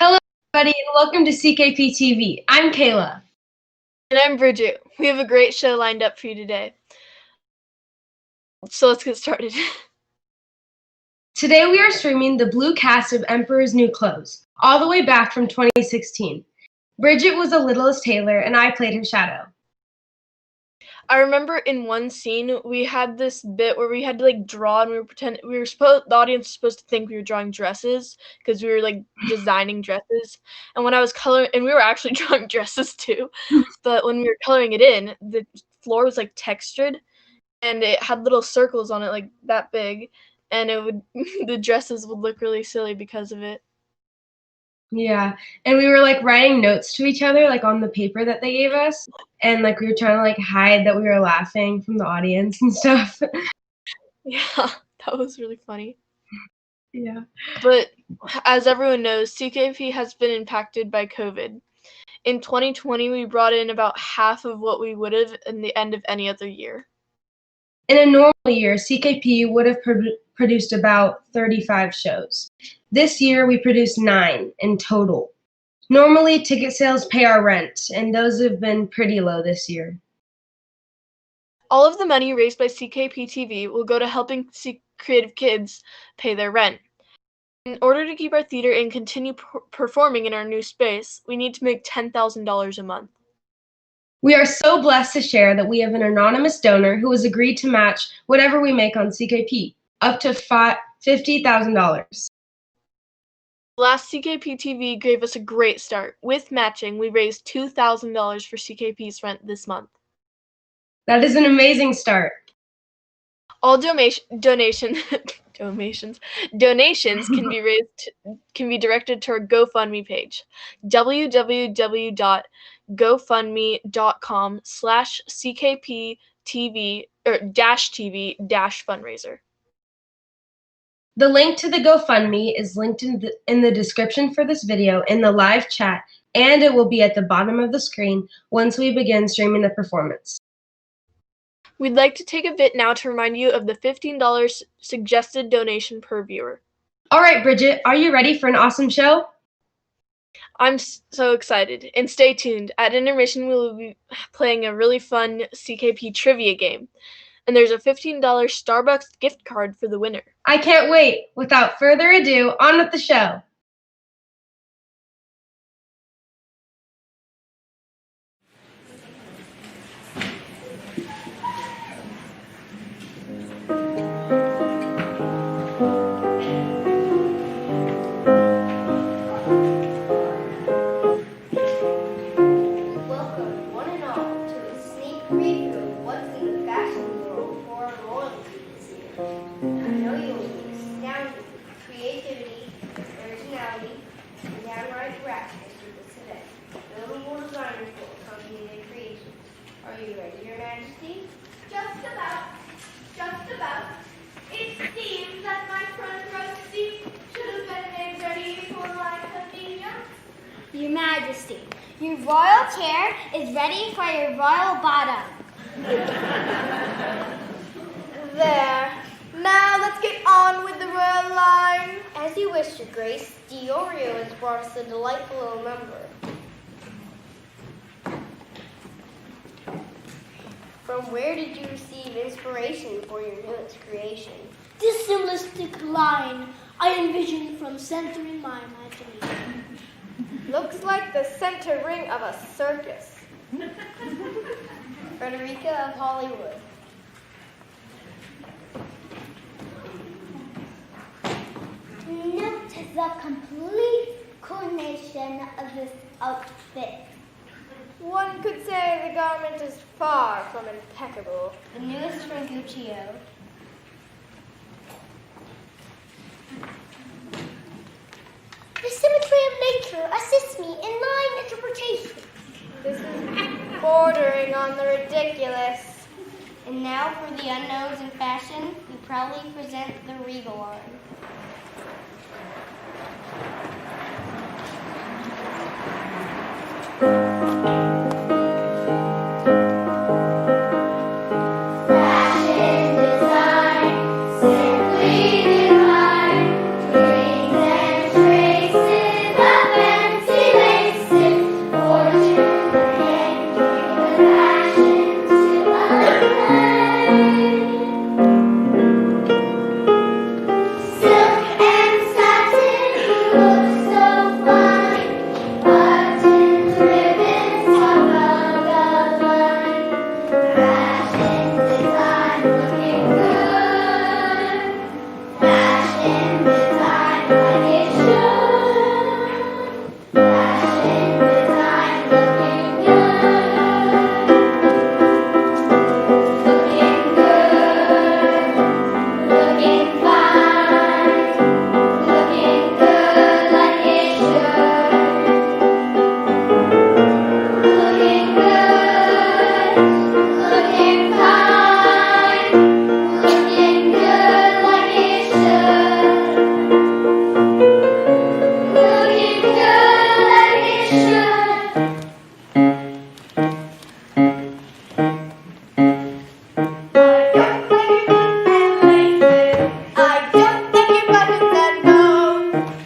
Hello, everybody, and welcome to CKP TV. I'm Kayla. And I'm Bridget. We have a great show lined up for you today. So let's get started. Today we are streaming the blue cast of Emperor's New Clothes, all the way back from 2016. Bridget was the littlest Taylor, and I played her shadow. I remember in one scene we had this bit where we had to draw, and the audience was supposed to think we were drawing dresses because we were designing dresses. And when I was coloring, and we were actually drawing dresses too, but when we were coloring it in, the floor was textured, and it had little circles on it that big, and the dresses would look really silly because of it. Yeah, and we were writing notes to each other on the paper that they gave us, and we were trying to hide that we were laughing from the audience and stuff. Yeah, that was really funny. Yeah. But as everyone knows, CKP has been impacted by COVID. In 2020, we brought in about half of what we would have in the end of any other year. In a normal year, CKP would have produced about 35 shows. This year, we produced 9 in total. Normally, ticket sales pay our rent, and those have been pretty low this year. All of the money raised by CKP TV will go to helping creative kids pay their rent. In order to keep our theater and continue performing in our new space, we need to make $10,000 a month. We are so blessed to share that we have an anonymous donor who has agreed to match whatever we make on CKP, up to $50,000. Last CKP TV gave us a great start. With matching, we raised $2,000 for CKP's rent this month. That is an amazing start. All donations can be directed to our GoFundMe page, www.gofundme.com/CKP-TV-fundraiser. The link to the GoFundMe is linked in the description for this video in the live chat, and it will be at the bottom of the screen once we begin streaming the performance. We'd like to take a bit now to remind you of the $15 suggested donation per viewer. All right, Bridget, are you ready for an awesome show? I'm so excited. And stay tuned. At intermission, we will be playing a really fun CKP trivia game. And there's a $15 Starbucks gift card for the winner. I can't wait. Without further ado, on with the show. Are you ready, Your Majesty? Just about. It seems that my front row seat should have been made ready for my convenience. Your Majesty, your royal chair is ready for your royal bottom. There. Now let's get on with the royal line. As you wish, Your Grace. Diorio has brought us a delightful little number. From where did you receive inspiration for your newest creation? This symbolistic line I envisioned from centering my imagination. Looks like the center ring of a circus. Frederica of Hollywood. Note the complete coordination of this outfit. One could say the garment is far from impeccable. The newest from Guccio. The symmetry of nature assists me in line interpretation. This is bordering on the ridiculous. And now for the unknowns in fashion, we proudly present the Regal line. Simply divine, trains and traces of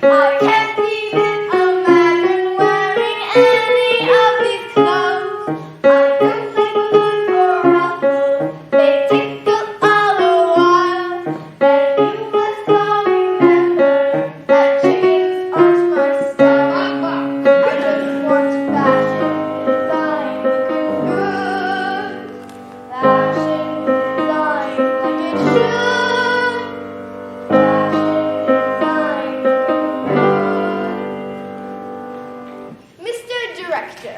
I can't even imagine wearing any of these clothes. I don't like them for ruffles, they tickle all the while. And you must all remember that chains aren't my style. I just want fashion design looking good. Fashion design like it should. Fashion design looking good. Mr. Director,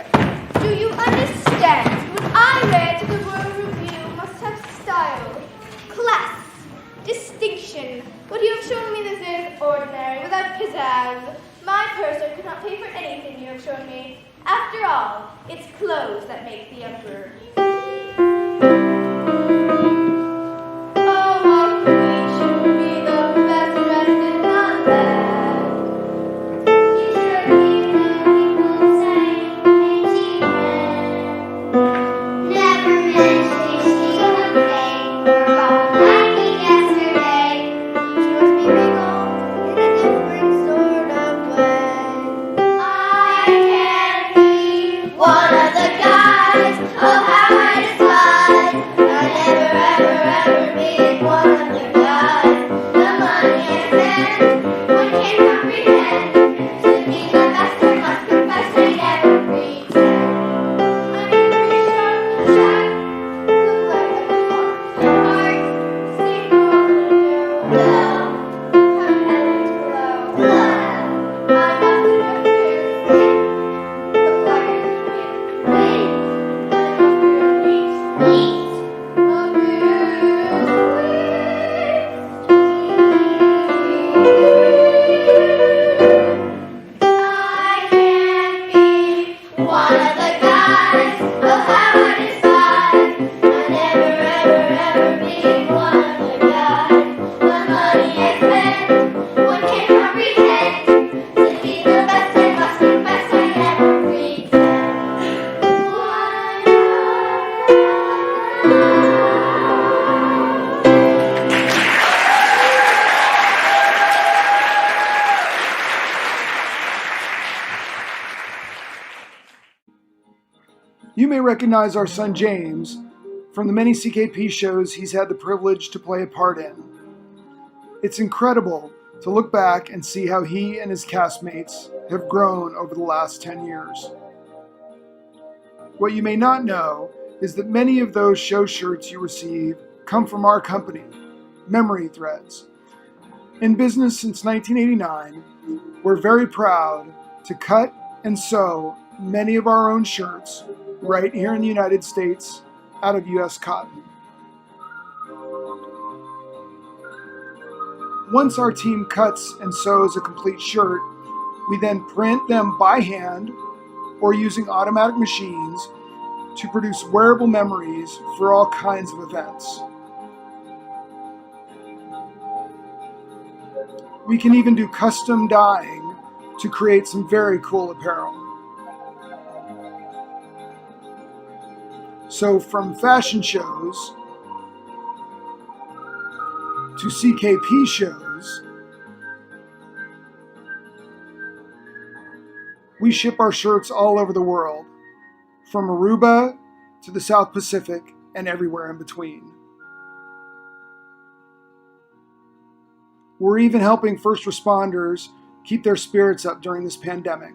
do you understand what I read to the World Review must have style, class, distinction? What you have shown me this is ordinary, without pizzazz. My purser could not pay for anything you have shown me. After all, it's clothes that make the emperor. Oh, our queen should be the best dressed in the land. You should hear the people say, and she can. Never mention she got paid for about like yesterday. She must be regal in a different sort of way. I can be one of the guys. Oh, how I despise. I never, ever, ever be one of the guys. The money I spend, one can't comprehend. To be the best, I must confess I never pretend. I'm in pretty sharp shack. Look like a clock. Heart, sing all the dough. Blow, Have heavens below. blow. I must have fears. Look like a queen. Wait, I must be a beast. wait. I can't be one of the guys. Oh, how I despise. I never, ever, ever be one of the guys. The money I spend, one can't comprehend. To be the best, I must confess I never pretend. You may recognize our son James from the many CKP shows he's had the privilege to play a part in. It's incredible to look back and see how he and his castmates have grown over the last 10 years. What you may not know is that many of those show shirts you receive come from our company, Memory Threads. In business since 1989, we're very proud to cut and sew many of our own shirts right here in the United States out of U.S. cotton. Once our team cuts and sews a complete shirt, we then print them by hand or using automatic machines to produce wearable memories for all kinds of events. We can even do custom dyeing to create some very cool apparel. So from fashion shows to CKP shows, we ship our shirts all over the world, from Aruba to the South Pacific and everywhere in between. We're even helping first responders keep their spirits up during this pandemic.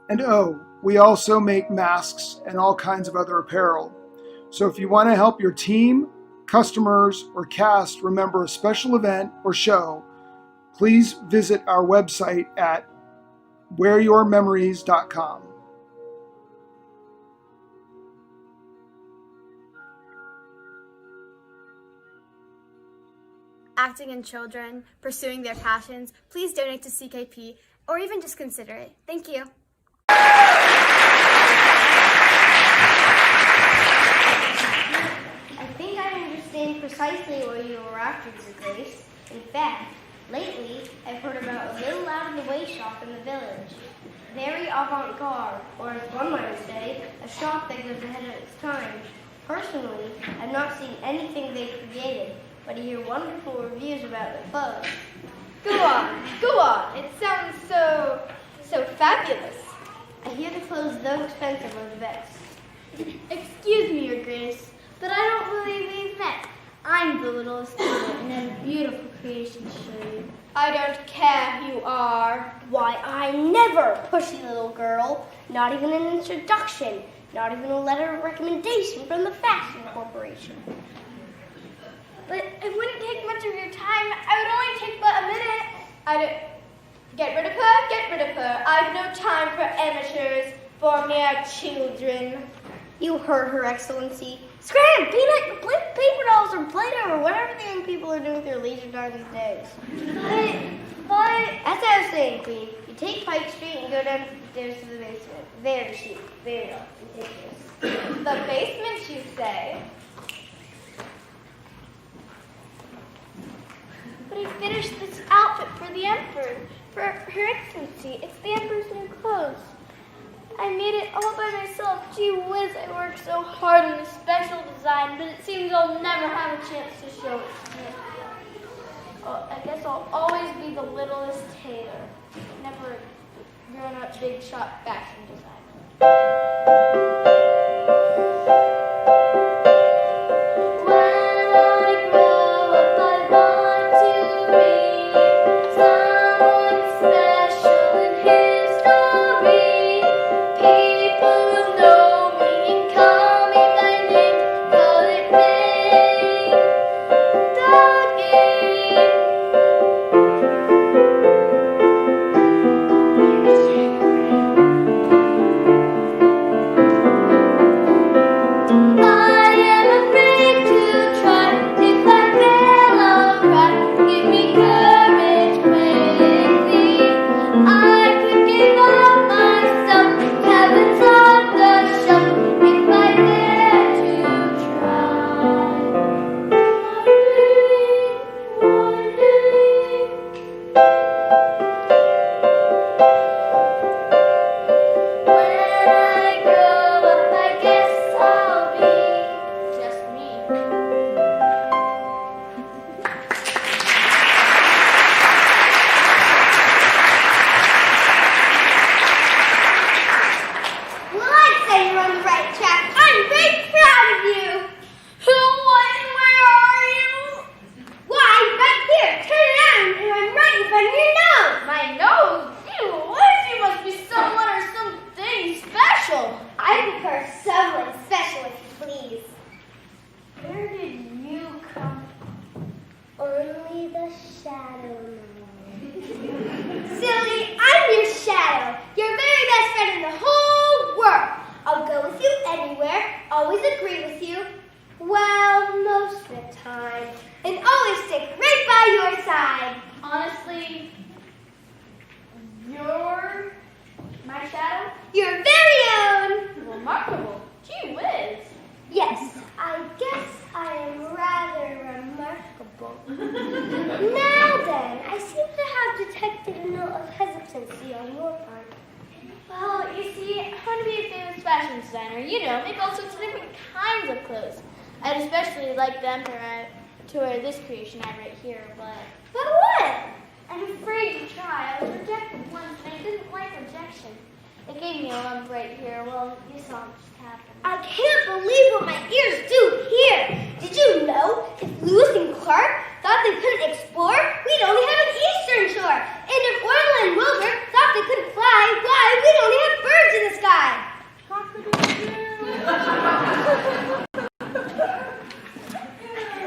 And we also make masks and all kinds of other apparel. So if you want to help your team, customers, or cast remember a special event or show, please visit our website at wearyourmemories.com. Acting in children, pursuing their passions, please donate to CKP or even just consider it. Thank you. I think I understand precisely what you were after, Your Grace. In fact, lately I've heard about a little out-of-the-way shop in the village. Very avant-garde, or as one might say, a shop that goes ahead of its time. Personally, I've not seen anything they've created, but I hear wonderful reviews about the clothes. Go on. It sounds so fabulous. I hear the clothes though expensive are the best. Excuse me, Your Grace, but I don't believe we've met. I'm the littlest student and have a beautiful creation to show you. I don't care who you are. Why, I never pushy little girl. Not even an introduction. Not even a letter of recommendation from the Fashion Corporation. But it wouldn't take much of your time. I would only take but a minute. Get rid of her, get rid of her. I've no time for amateurs, for mere children. You heard her, Excellency. Scram! Play paper dolls or Play-Doh or whatever the young people are doing with their leisure time these days. But That's what I was saying, Queen. You take Pike Street and go downstairs to the basement. Very chic, very ridiculous. the basement, you say? But I finished this outfit for the Emperor, for Her Excellency. It's the Emperor's new clothes. I made it all by myself. Gee whiz, I worked so hard on this special design, but it seems I'll never have a chance to show it to you. Oh, I guess I'll always be the littlest tailor, never grown-up big shot fashion designer. I'd especially like the Emperor to wear this creation I have right here, but what? I'm afraid to try. I was rejected once and I didn't like rejection. It gave me a lump right here. Well, you saw what just happened. I can't believe what my ears do here. Did you know if Lewis and Clark thought they couldn't explore, we'd only have an eastern shore. And if Orla and Wilbur thought they couldn't fly, why, we'd only have birds in the sky.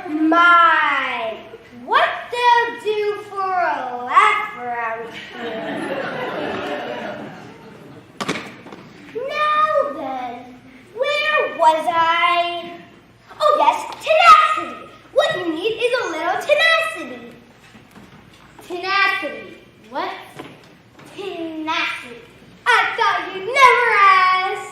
My, what they'll do for a laugh around here. Now then, where was I? Oh yes, tenacity. What you need is a little tenacity. Tenacity. What? Tenacity. I thought you'd never ask.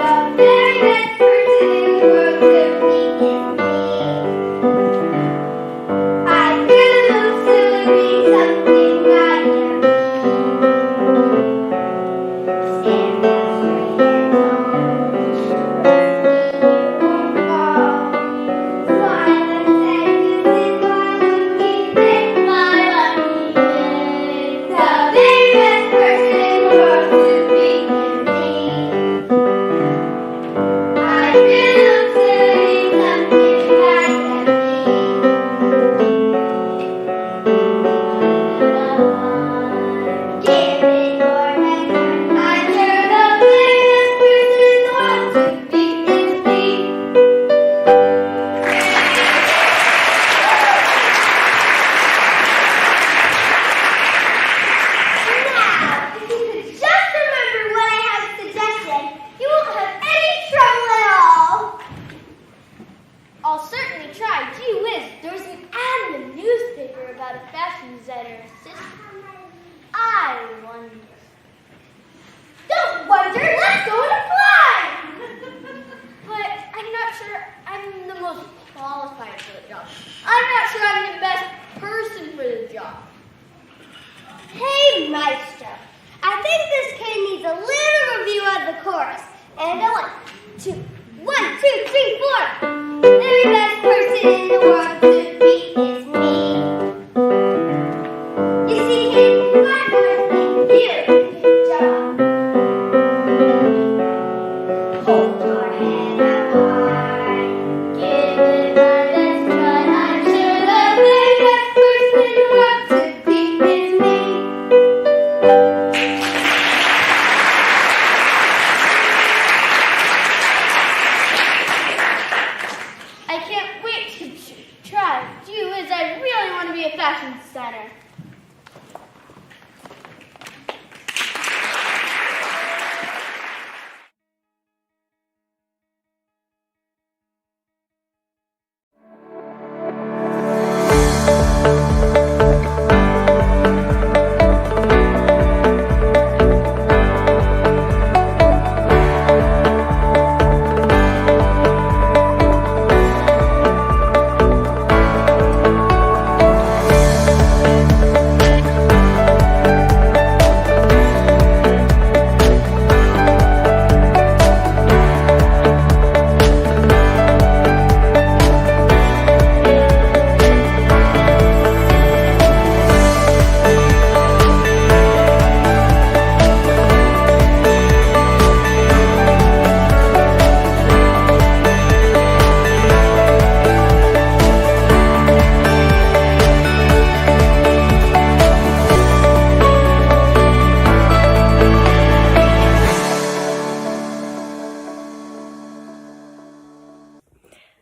The very best person one. The very best person in the world to be is me. You see, kid, my birthday, you did a good job. Hold your head up high, give it one last try. I'm sure the very best person in the world to be is me. I can't wait to try to do as I really want to be a fashion designer.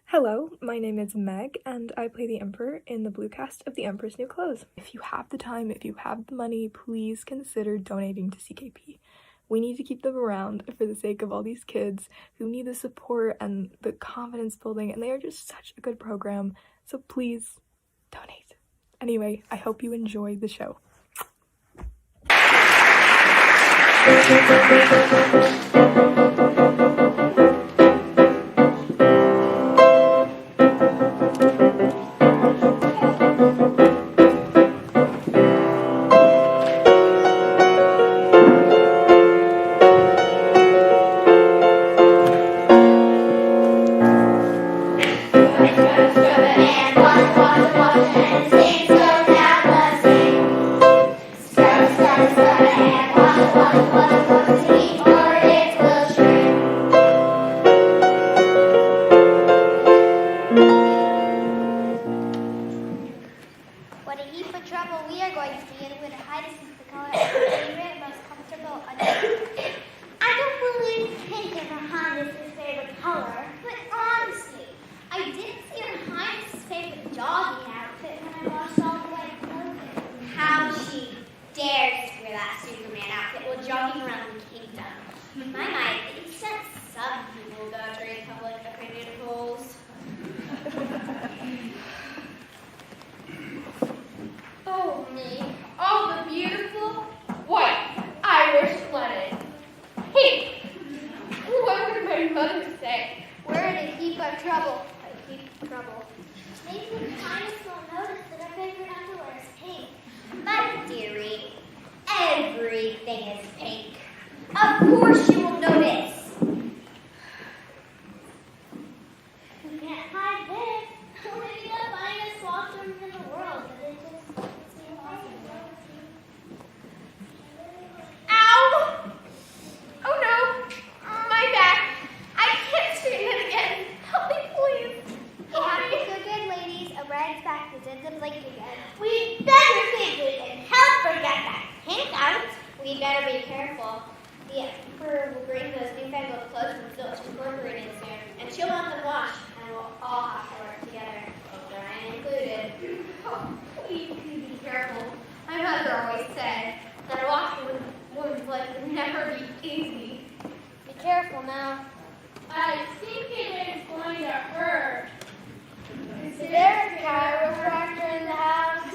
Hello, my name is Meg, and I play the Emperor in the blue cast of The Emperor's New Clothes. If you have the time, if you have the money, please consider donating to CKP. We need to keep them around for the sake of all these kids who need the support and the confidence building, and they are just such a good program, so please donate. Anyway, I hope you enjoy the show. What a heap of trouble we are going to be in when hide is the color of your favorite, most comfortable underwear. I don't believe pink is Highness's favorite color, but honestly, I didn't see Highness's favorite jogging outfit when I watched all the white clothing. How she dares to wear that Superman outfit while jogging around the kingdom. In my mind, it's that some people go during public opinion polls. Oh me, all the beautiful white Irish linen. Hey, what would my mother say? We're in a heap of trouble. A heap of trouble. Maybe the kindness will notice that our favorite underwear is pink. My dearie, everything is pink. Of course you will notice. You can't hide this. Maybe the finest washroom in the world, but it just seems impossible. Ow! Oh no! My back! I can't straighten it again. Help me, please. Help me. So good, ladies. O'Brien's back is in the blink again. We better think we can help her get that pink out. We better be careful. The Emperor will bring those newfangled clothes from Phillips Incorporated soon, and she'll want them washed, and we'll all have to work together, O'Brien included. Oh, please be careful. My mother always said that a washing woman's life would never be easy. Be careful now. I think it is going to hurt. Is there a chiropractor in the house?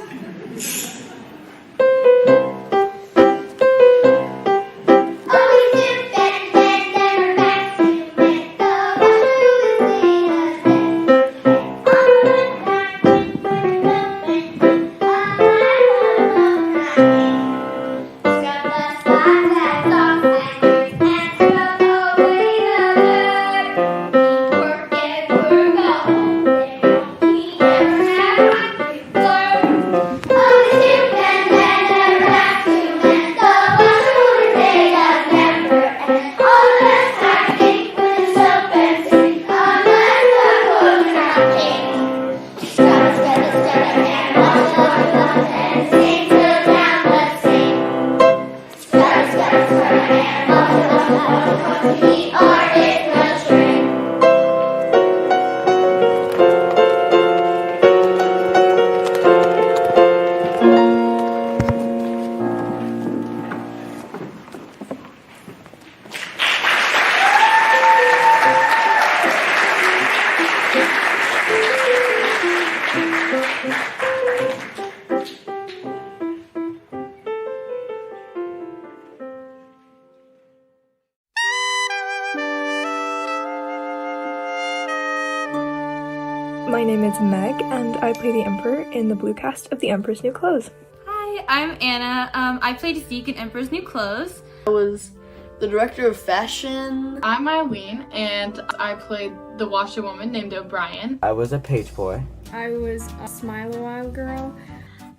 my name is Meg, and I play the Emperor in the blue cast of The Emperor's New Clothes. Hi, I'm Anna. I played Zeke in Emperor's New Clothes. I was the director of fashion. I'm Eileen, and I played the washerwoman named O'Brien. I was a page boy. I was a Smile-A-While girl.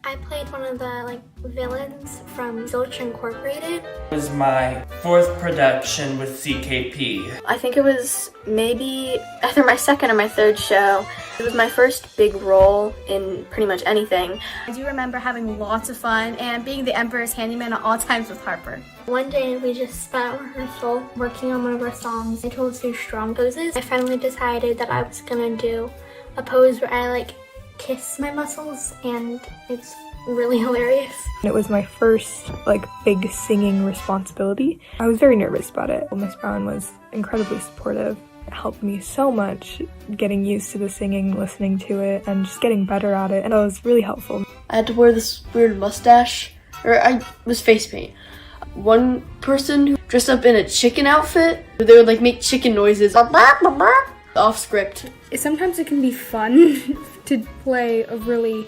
I played one of the villains from Zilch Incorporated. It was my 4th production with CKP. I think it was maybe either my 2nd or my 3rd show. It was my first big role in pretty much anything. I do remember having lots of fun and being the Emperor's handyman at all times with Harper. One day we just spent at rehearsal working on one of our songs. I told us to do strong poses. I finally decided that I was gonna do a pose where I kiss my muscles, and it's really hilarious. It was my first big singing responsibility. I was very nervous about it. Miss Brown was incredibly supportive. It helped me so much getting used to the singing, listening to it, and just getting better at it, and it was really helpful. I had to wear this weird mustache, or I was face paint. One person who dressed up in a chicken outfit, they would make chicken noises off script. Sometimes it can be fun to play a really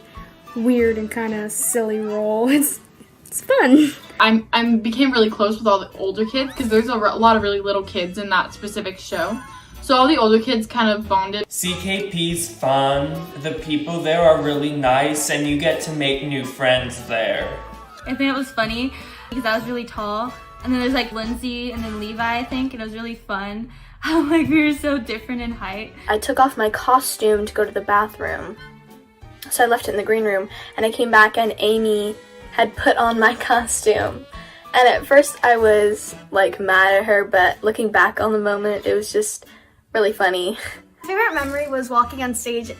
weird and kind of silly role. It's fun. I became really close with all the older kids because there's a lot of really little kids in that specific show. So all the older kids kind of bonded. CKP's fun. The people there are really nice, and you get to make new friends there. I think it was funny because I was really tall. And then there's Lindsay and then Levi, I think, and it was really fun. How we were so different in height. I took off my costume to go to the bathroom. So I left it in the green room, and I came back and Amy had put on my costume. And at first I was mad at her, but looking back on the moment, it was just really funny. My favorite memory was walking on stage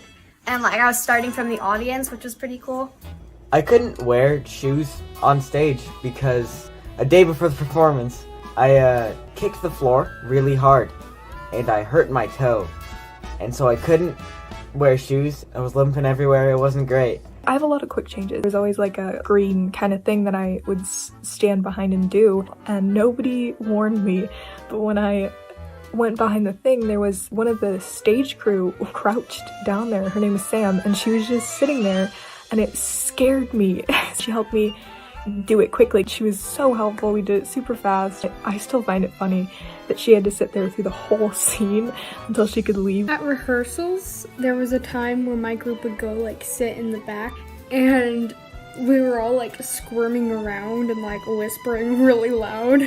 and I was starting from the audience, which was pretty cool. I couldn't wear shoes on stage because a day before the performance, I kicked the floor really hard and I hurt my toe. And so I couldn't wear shoes. I was limping everywhere. It wasn't great. I have a lot of quick changes. There's always a green kind of thing that I would stand behind and do, and nobody warned me. But when I went behind the thing, there was one of the stage crew crouched down there. Her name was Sam, and she was just sitting there, and it scared me. She helped me do it quickly. She was so helpful. We did it super fast. I still find it funny that she had to sit there through the whole scene until she could leave. At rehearsals, there was a time where my group would go sit in the back, and we were all squirming around and whispering really loud,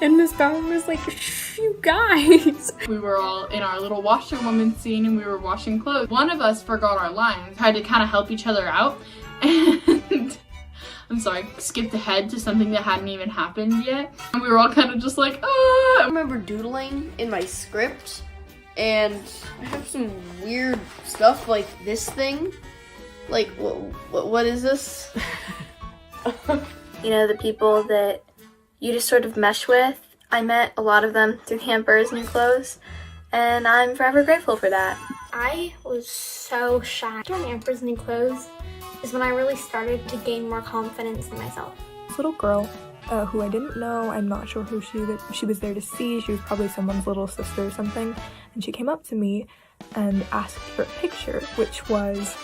and Miss Brown was shh, you guys. We were all in our little washerwoman scene and we were washing clothes. One of us forgot our lines, had to kind of help each other out, and I'm sorry, skipped ahead to something that hadn't even happened yet. And we were all kind of just ah! I remember doodling in my script, and I have some weird stuff like this thing. What is this? The people that you just sort of mesh with. I met a lot of them through the Emperor's New Clothes, and I'm forever grateful for that. I was so shy. During Emperor's New Clothes is when I really started to gain more confidence in myself. This little girl who I didn't know, I'm not sure who she was there to see. She was probably someone's little sister or something, and she came up to me and asked for a picture, which was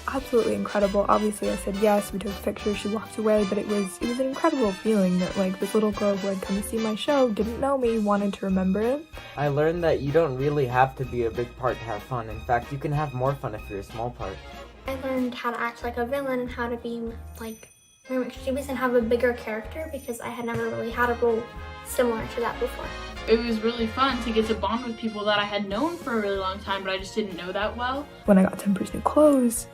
absolutely incredible. Obviously I said yes, we took a picture, she walked away, but it was an incredible feeling that this little girl who had come to see my show, didn't know me, wanted to remember it. I learned that you don't really have to be a big part to have fun. In fact, you can have more fun if you're a small part. I learned how to act like a villain and how to be more mischievous and have a bigger character because I had never really had a role similar to that before. It was really fun to get to bond with people that I had known for a really long time, but I just didn't know that well. When I got to Emperor's New Clothes,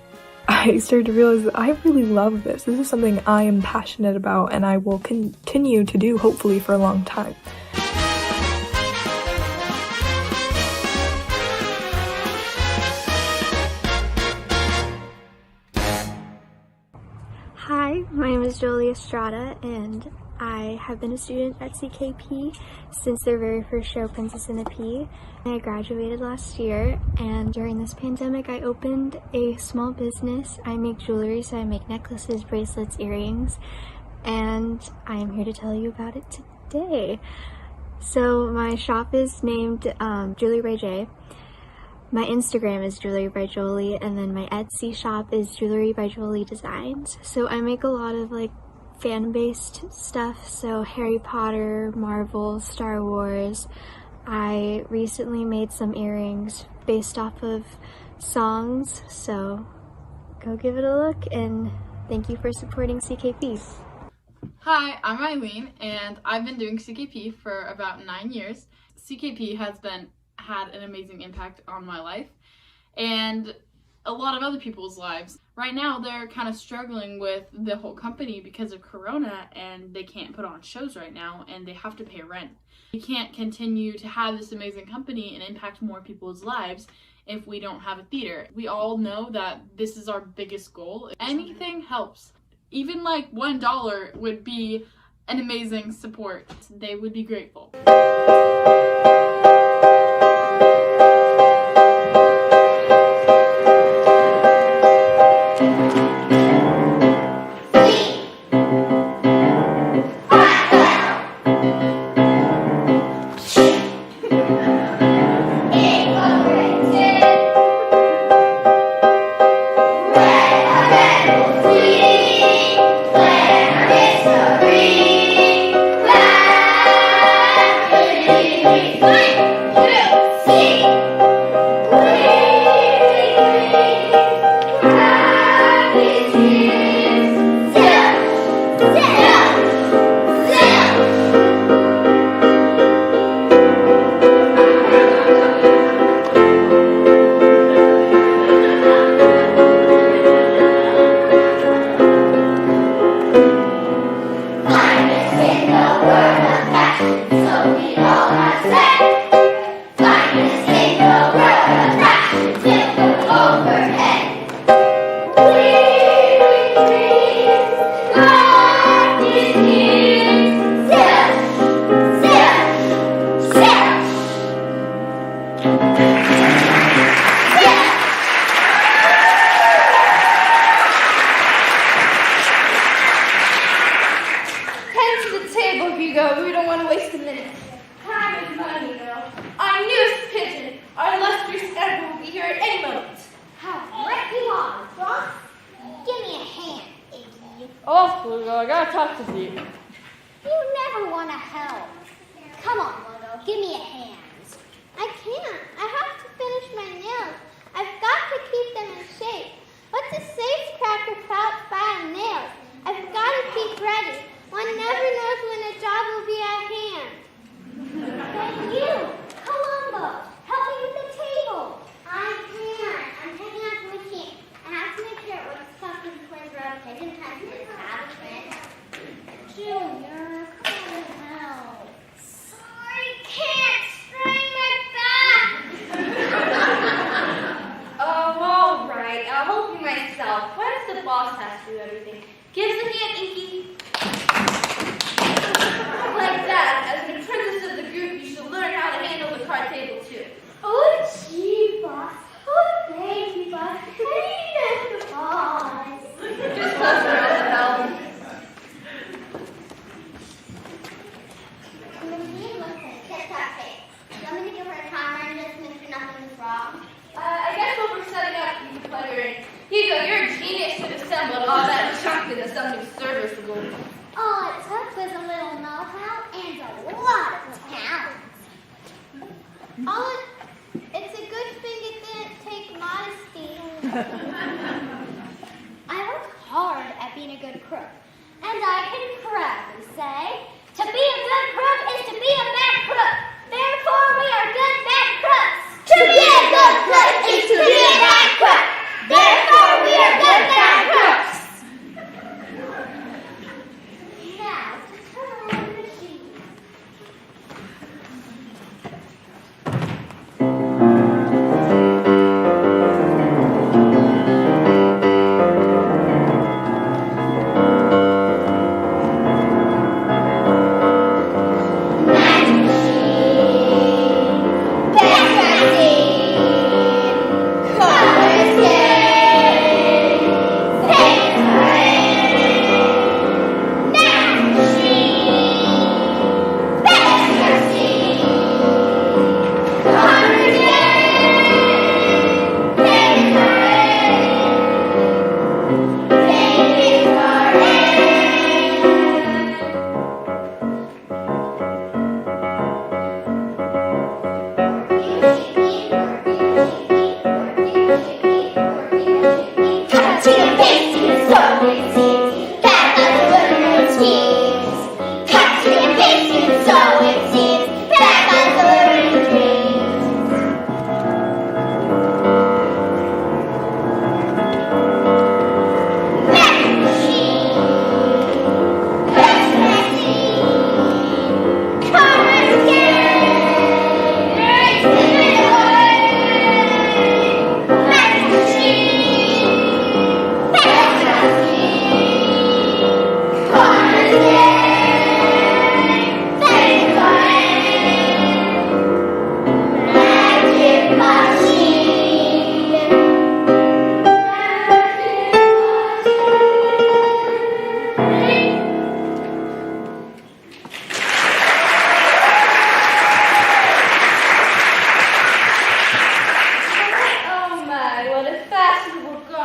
I started to realize that I really love this. This is something I am passionate about and I will continue to do, hopefully, for a long time. Hi, my name is Jolie Estrada, and I have been a student at CKP since their very first show, Princess and the Pea. I graduated last year, and during this pandemic I opened a small business. I make jewelry, so I make necklaces, bracelets, earrings, and I am here to tell you about it today. So my shop is named Julie Ray J. My Instagram is Jewelry by Jolie, and then my Etsy shop is Jewelry by Jolie Designs. So I make a lot of like fan-based stuff, so Harry Potter, Marvel, Star Wars. I recently made some earrings based off of songs, so go give it a look, and thank you for supporting CKP. Hi, I'm Eileen, and I've been doing CKP for about 9 years. CKP has had an amazing impact on my life and a lot of other people's lives. Right now, they're kind of struggling with the whole company because of Corona, and they can't put on shows right now, and they have to pay rent. We can't continue to have this amazing company and impact more people's lives if we don't have a theater. We all know that this is our biggest goal. Anything helps. Even like $1 would be an amazing support. They would be grateful. We don't want to waste a minute. Time is money, you know. Our newest pigeon, our illustrious editor, will be here at any moment. How right you are, boss. Give me a hand, Iggy. Oh, Pluto, I gotta talk to you. You never want to help. Come on, Pluto, give me a hand. I can't. I have to finish my nails. I've got to keep them in shape. What's a safecracker without fine nails? I've got to keep ready. One never knows when a job will be at hand. But you, Columbo, help me with the table. I can't. I'm taking out the machine. I have to make sure it works properly before the road pigeon touches it. Out of it. Junior, come on help. Sorry, can't. Strain my back. Oh, all right. I'll help you myself. Why does the boss have to do everything? Give us a hand, Inky. Like that. As the princess of the group, you should learn how to handle the card table too. Oh, gee, boss. Oh, thank you, boss. I need the boss. Just close the door, Isabel. The machine looks like tip-top tape. You want me to give her a timer and just make sure nothing is wrong? I guess what we're setting up is decluttering. Hugo, you're a genius to assemble all that junk into something serviceable. All it took was a little know-how and a lot of talent. It's a good thing it didn't take modesty. I work hard at being a good crook, and I can proudly say, to be a good crook is to be a bad crook. Therefore, we are good bad crooks. To be a good crook is to be a bad crook. Therefore, we are good bad crooks. Now, to turn on the machine.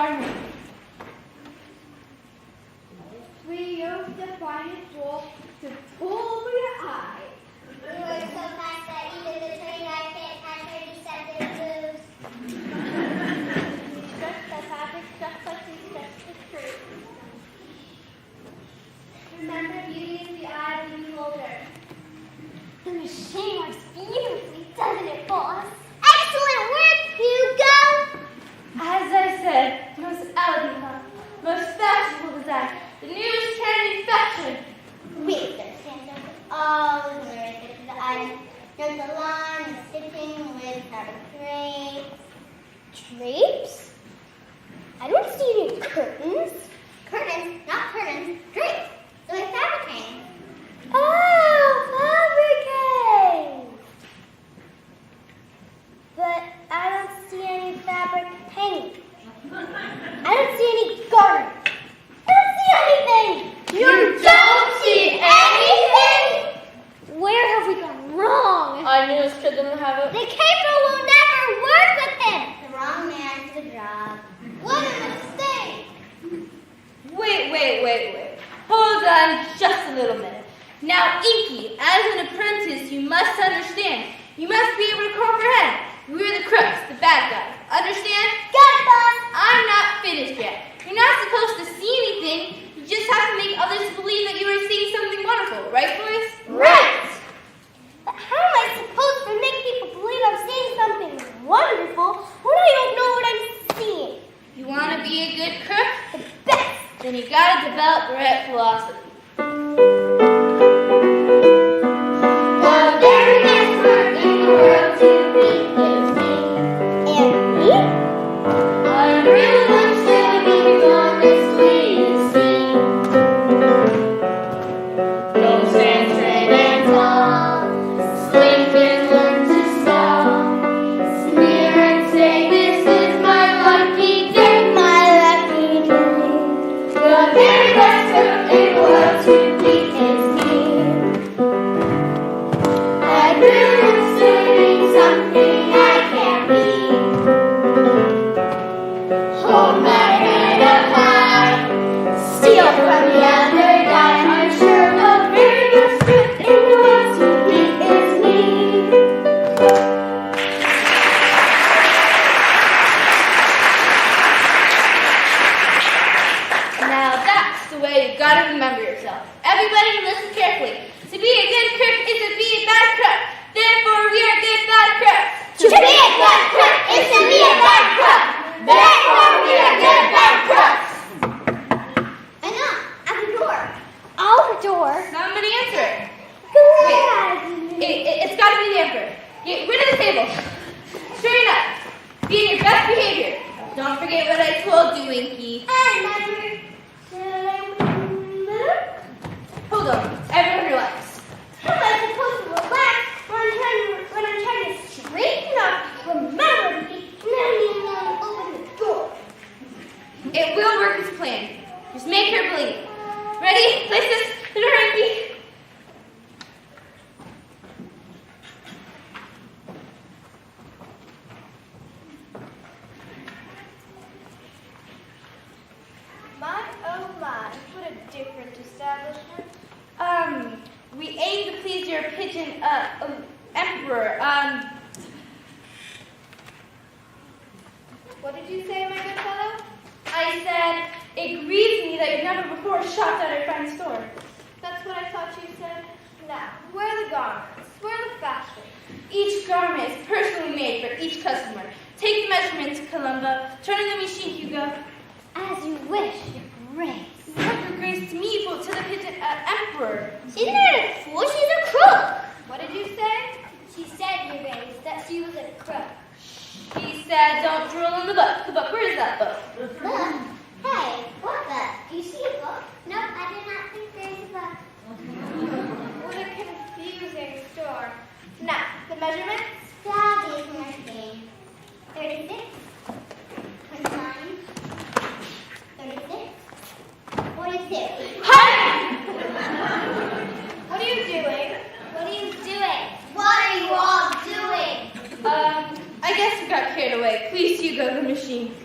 garment. We used the finest wool to pull over your eyes. We were so fast that even the train I fit had 30 seconds moves. Stretch the fabric just like we stretch the tree. Remember, beauty is the eye of the beholder. The machine works beautifully, doesn't it, boss? Excellent work, Hugo! As I said, most elegant, most fashionable design, the newest trend in fashion. With the standards of all the lyrics to the item, there's the line, the stitching with fabric drapes. Drapes? I don't see any curtains. Curtains, not curtains, drapes. So like fabric hanging. Oh, fabricate! But I don't see any fabric hanging. I don't see any garment. I don't see anything! You don't see anything? Where have we gone wrong? I knew this kid didn't have it. The capo will never work with him. The wrong man for the job. What a mistake! Wait. Hold on just a little minute. Now, Inky, as an apprentice, you must understand. You must be able to comprehend. We're the crooks, the bad guys. Understand? Got it, boss! I'm not finished yet. You're not supposed to see anything. You just have to make others believe that you are seeing something wonderful. Right, boys? Right! But how am I supposed to make people believe I'm seeing something wonderful when I don't know what I'm seeing? You want to be a good crook? The best! Then you gotta develop the right philosophy. The very best crook in the world to be is me. And me? I'm real much to be honestly seen. Don't stand straight and tall. Slink and learn to stall. Sneer and say this is my lucky day, my lucky day. The very best crook in the world to be is me. I grew up doing something I can't be. Hold my head up high, steal from the other guy. I'm sure the very best crook in the world to be is me. Now that's the way you gotta remember yourself. Everybody listen carefully. To be a good crook is to be a bad crook. Therefore, we are good bad crooks. To be a good crook is to be a bad crook. Therefore, we are good bad crooks. Enough! At the door. Out the door. Somebody answer it. Glad. It's gotta be the emperor. Get rid of the table. Straighten up. Be in your best behavior. Don't forget what I told you, Winky. Hold on. Everyone relax. How am I supposed to relax when I'm trying to straighten up, remember me, and then open the door? It will work as planned. Just make her believe. Ready? Place this in her Winky. My, oh my, what a different establishment. We aim to please your pigeon, emperor. What did you say, my good fellow? I said, it grieves me that you've never before shopped at our friend's store. That's what I thought you said. Now, where are the garments? Where are the fashion? Each garment is personally made for each customer. Take the measurements, Columba. Turn in the machine, Hugo. As you wish, your grace. Not your grace to me, but to the pigeon, emperor. She's not a fool, she's a crook. What did you say? She said, your grace, that she was a crook. He said, don't drool on the book. The book, where is that book? Book? Hey, what book? Do you see a book? Nope, I did not think there's a book. What a confusing store. Now, the measurements? Doggy's machine. 36. 29. 36. 46. What are you doing? What are you doing? What are you all doing? I guess we got carried away. Please, Hugo, the machine.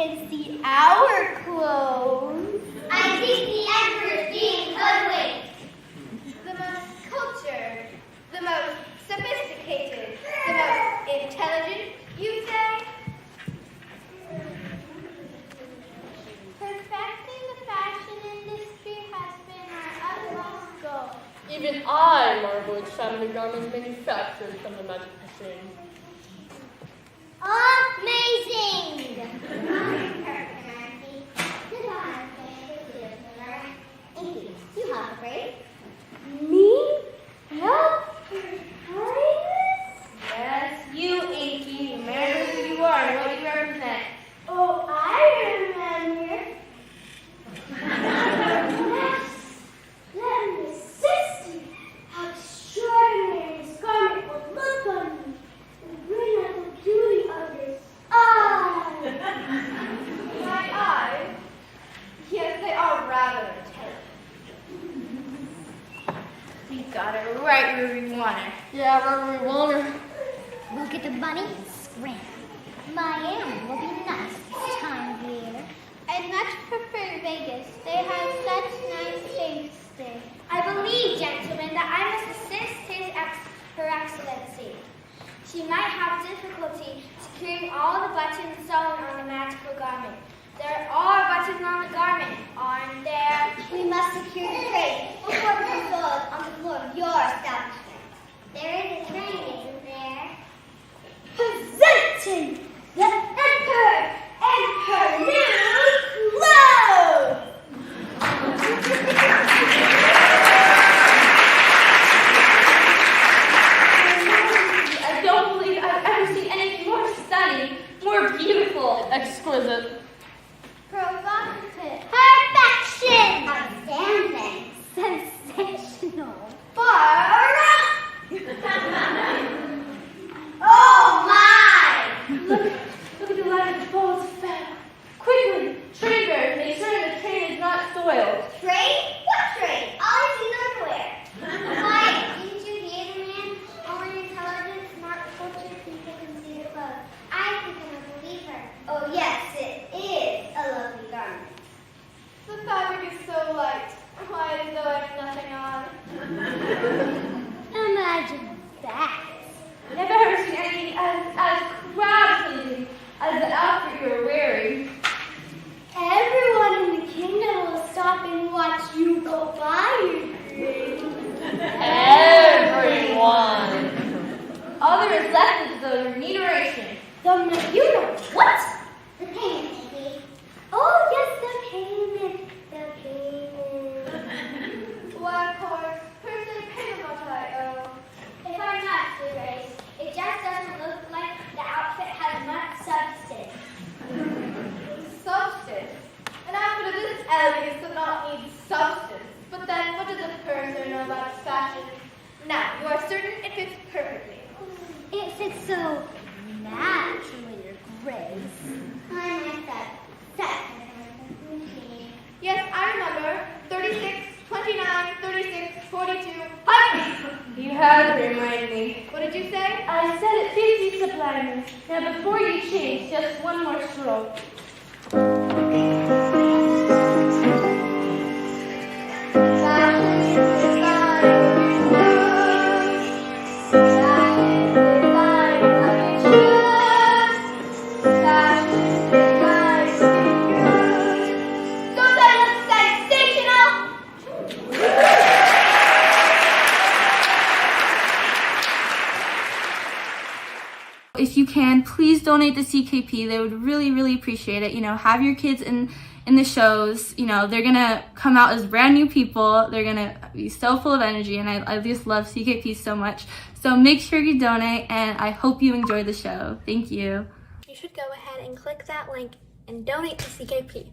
and see our clothes. I think the emperor is being hoodwinked. The most cultured, the most sophisticated, the most intelligent, you say? Perfecting the fashion industry has been our utmost goal. Even I marvel at some of the garments manufactured from the magic machine. Amazing! Inky, you have a break. Me? Help? Yes, you, Inky. Remember who you are and what you represent. Oh, I remember. Let me assist you. How extraordinary this garment will look on you and bring out the beauty of your eyes. My eyes? Yes, they are rather intelligent. You got it right where we want her. Yeah, right where we want her. Look at the bunny, scram. Miami will be nice this time of year. I'd much prefer Vegas. They have such nice things there. I believe, gentlemen, that I must assist Her Excellency. She might have difficulty securing all the buttons sewn on the magical garment. There are buttons on the garment, aren't there? We must secure the train before we can sold on the floor of your establishment. There is a train, isn't there? Presenting the Emperor and her new clothes! I don't believe I've ever seen anything more stunning, more beautiful. Exquisite. Provocative. Perfection! Outstanding! Sensational! Far out! Oh my! Look at the light of the balls fell. Quickly, train bearers, make sure the train is not soiled. Train? What train? All I see is underwear. Why, didn't you hear the man? Only intelligent, smart, cultured people can see the clothes. I think I don't believe her. Oh yes, it is a lovely garment. The fabric is so light. Why, as though I have nothing on. Imagine that. Never ever seen anything as crowd-pleasing as the outfit you're wearing. Everyone in the kingdom will stop and watch you go by your train. Everyone. All there is left is the remuneration. You know what? The payment, maybe. Oh, yes, the payment. The payment. Why, of course, personally payment what I owe. If I'm not too raised, it just doesn't look like the outfit has much substance. Substance. An outfit of this elegance does not need substance. But then, what does a purser know about its fashion? Now, you are certain it fits perfectly. It fits so naturally, Your Grace. I like that. Yes, I remember. 36, 29, 36, 42. Hi! You have to remind me. What did you say? I said it 50 subliners. Now before you change, just one more stroke. If you can, please donate to CKP. They would really appreciate it. You know, have your kids in the shows. You know, they're gonna come out as brand new people. They're gonna be so full of energy, and I just love CKP so much. So make sure you donate, and I hope you enjoy the show. Thank you. You should go ahead and click that link and donate to CKP.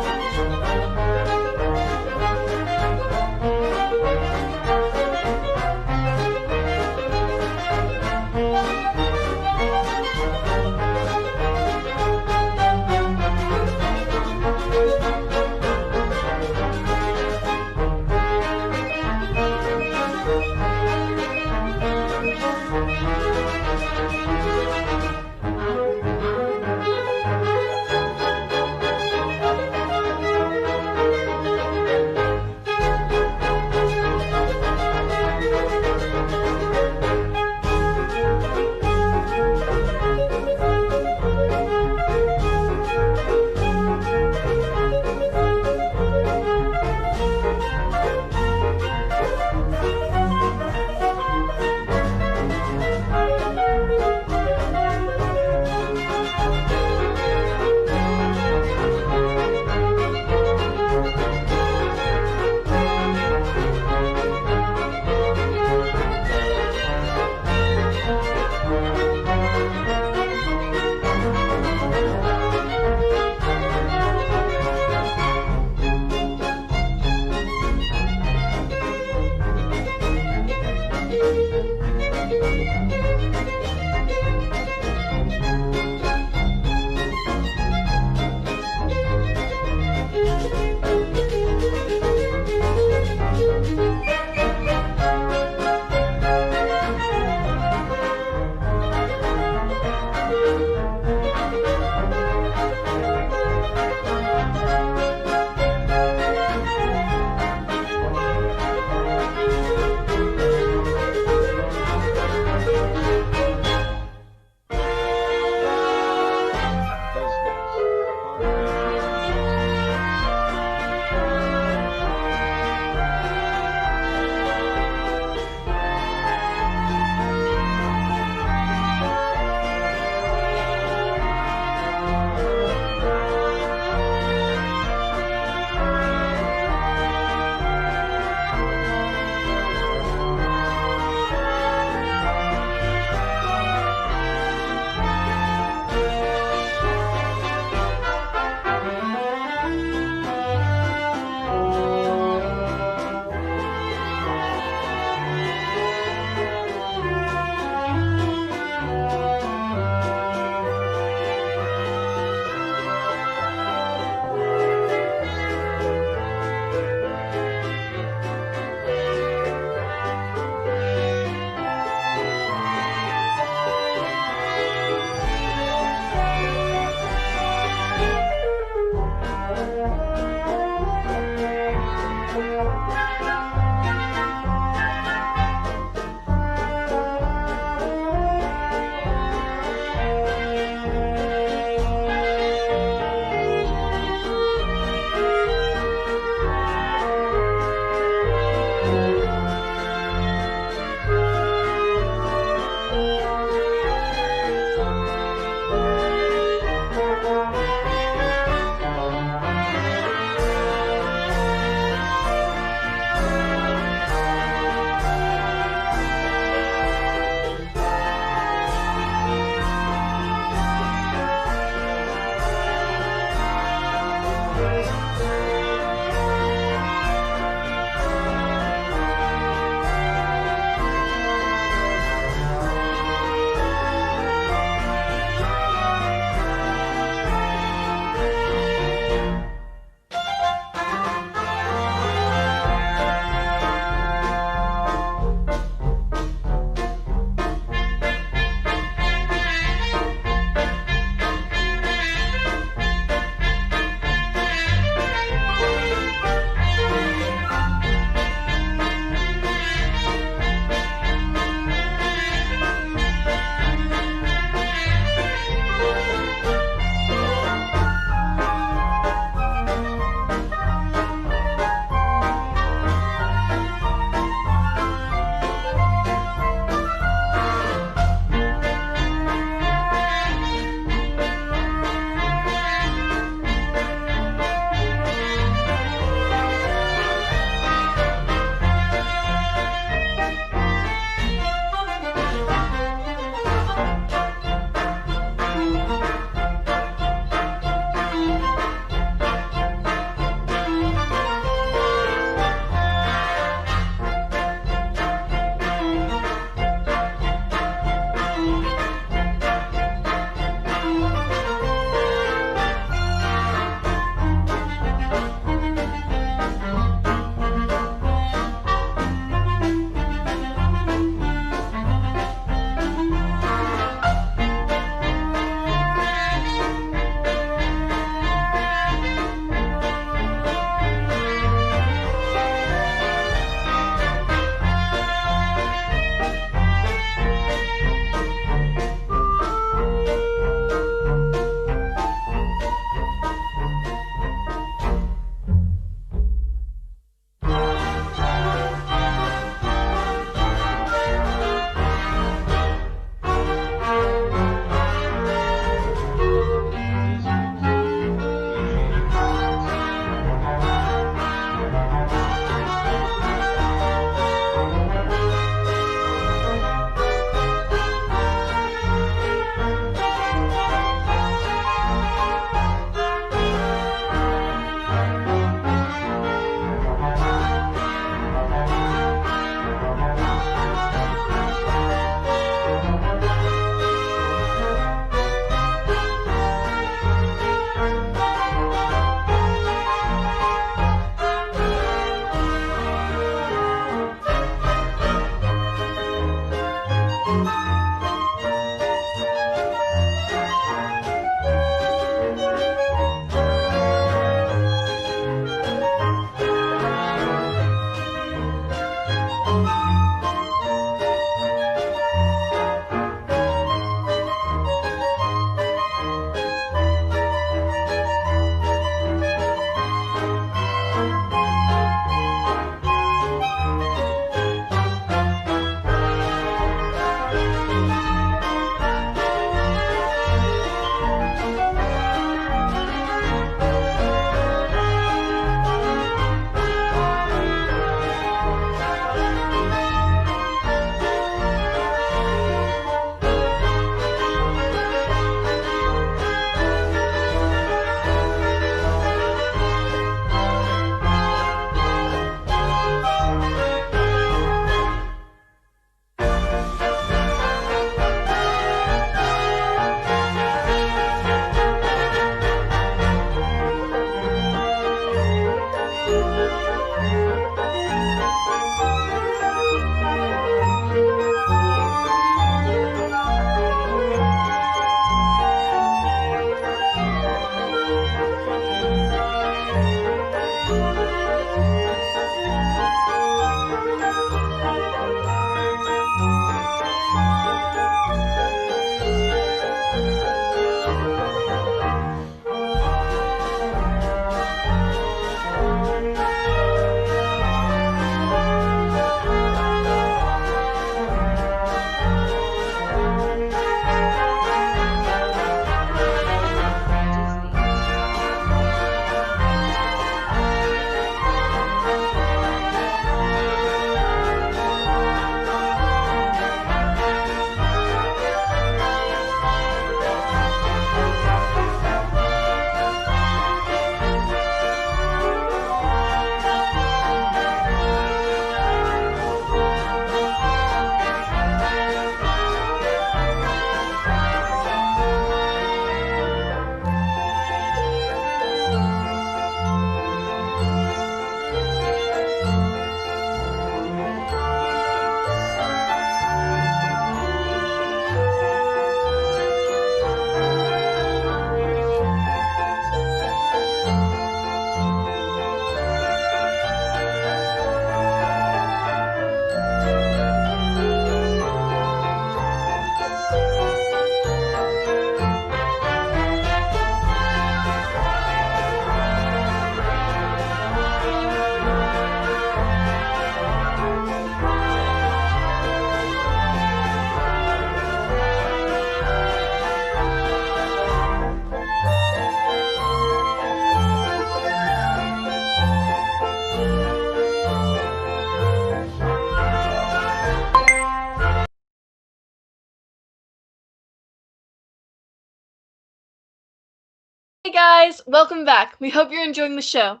Hey guys, welcome back. We hope you're enjoying the show.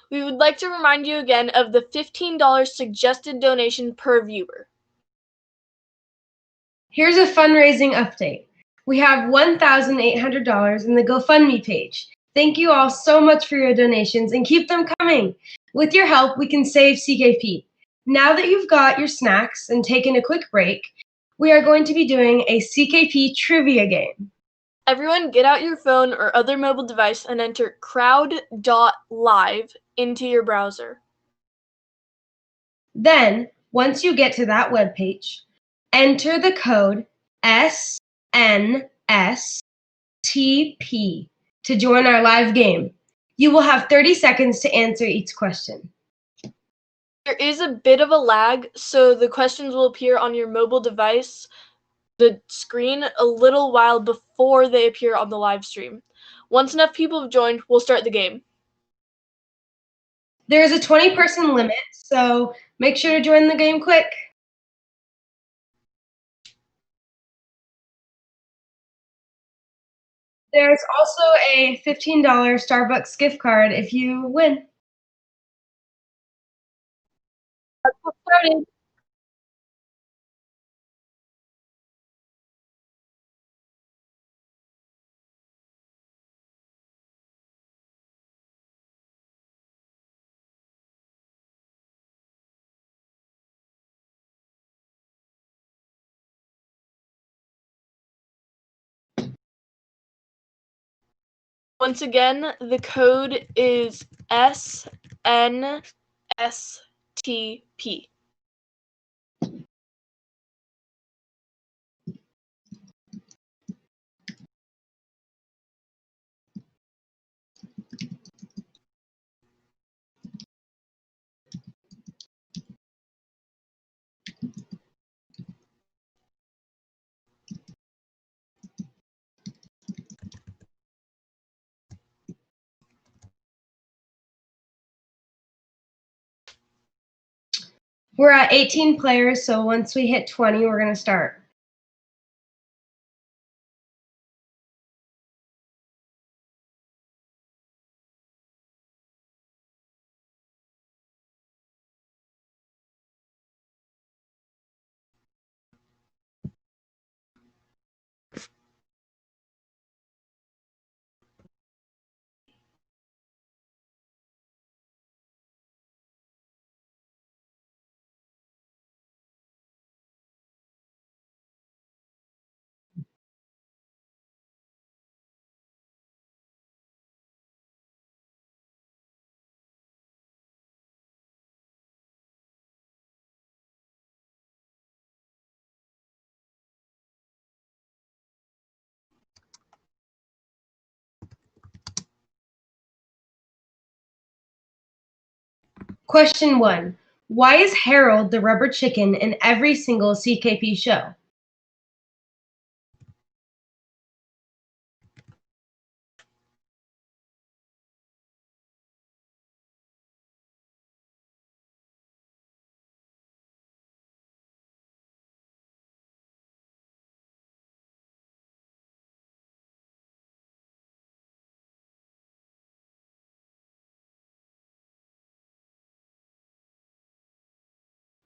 We would like to remind you again of the $15 suggested donation per viewer. Here's a fundraising update. We have $1,800 in the GoFundMe page. Thank you all so much for your donations and keep them coming. With your help, we can save CKP. Now that you've got your snacks and taken a quick break, we are going to be doing a CKP trivia game. Everyone get out your phone or other mobile device and enter crowd.live into your browser. Then, once you get to that webpage, enter the code SNSTP to join our live game. You will have 30 seconds to answer each question. There is a bit of a lag, so the questions will appear on your mobile device, the screen, a little while before they appear on the live stream. Once enough people have joined, we'll start the game. There is a 20-person limit, so make sure to join the game quick. There's also a $15 Starbucks gift card if you win. Let's get started. Once again, the code is SNSTP. We're at 18 players, so once we hit 20, we're going to start. Question 1. Why is Harold the rubber chicken in every single CKP show?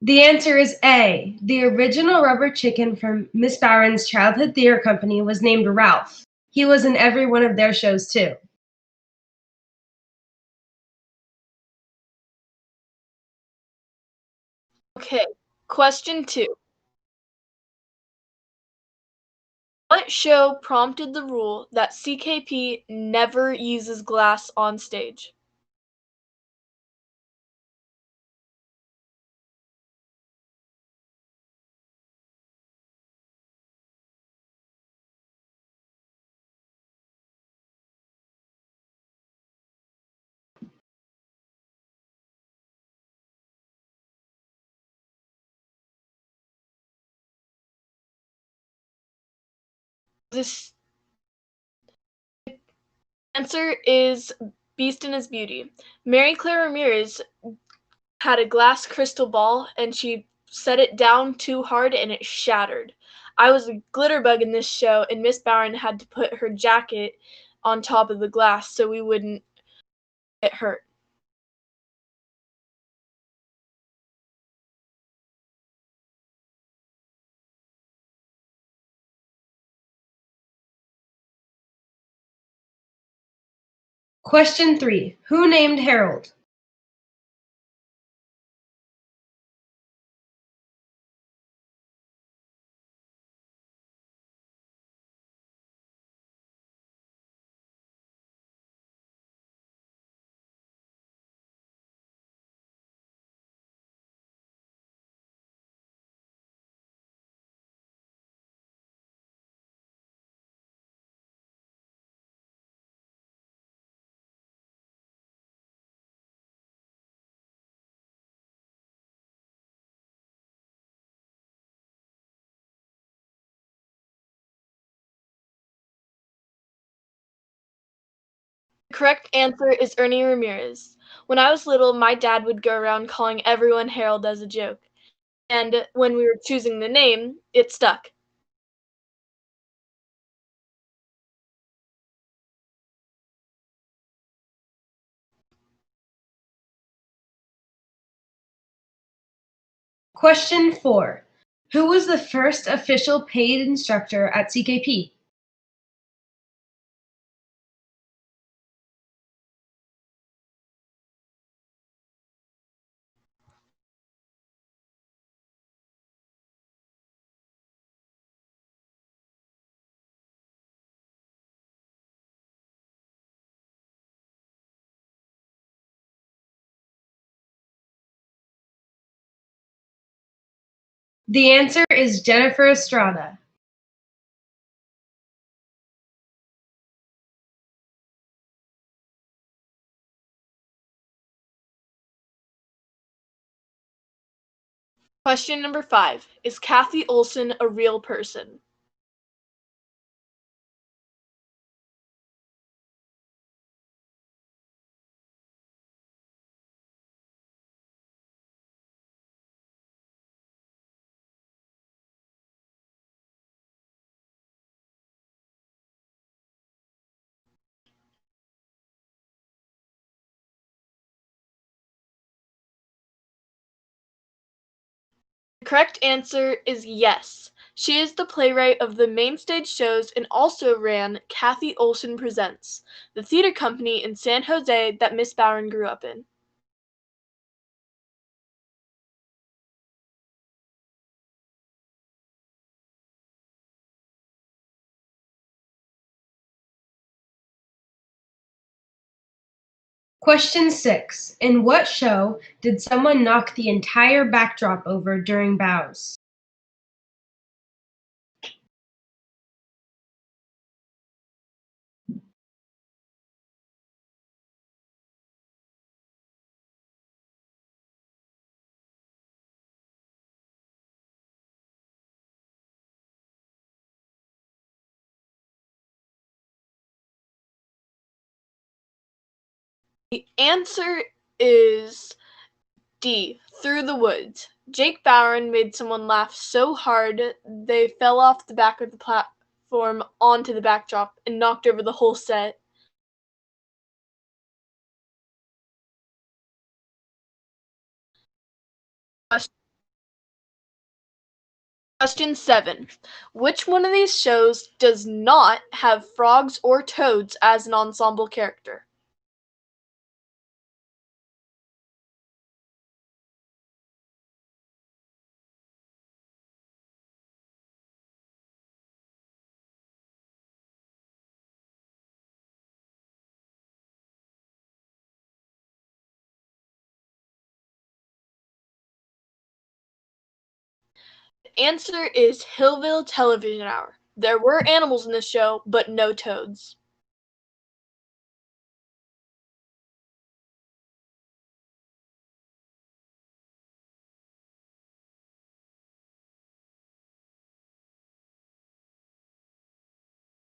The answer is A. The original rubber chicken from Miss Bowen's childhood theater company was named Ralph. He was in every one of their shows too. Okay, question 2. What show prompted the rule that CKP never uses glass on stage? This answer is Beast in His Beauty. Maryclare Ramirez had a glass crystal ball and she set it down too hard and it shattered. I was a glitter bug in this show and Miss Bowen had to put her jacket on top of the glass so we wouldn't get hurt. Question 3. Who named Harold? The correct answer is Ernie Ramirez. When I was little, my dad would go around calling everyone Harold as a joke. And when we were choosing the name, it stuck. Question 4. Who was the first official paid instructor at CKP? The answer is Jennifer Estrada. Question number 5. Is Kathy Olson a real person? The correct answer is yes. She is the playwright of the main stage shows and also ran Kathy Olson Presents, the theater company in San Jose that Miss Bowen grew up in. Question 6. In what show did someone knock the entire backdrop over during bows? The answer is D. Through the Woods. Jake Bowen made someone laugh so hard they fell off the back of the platform onto the backdrop and knocked over the whole set. Question 7. Which one of these shows does not have frogs or toads as an ensemble character? The answer is Hillville Television Hour. There were animals in this show, but no toads.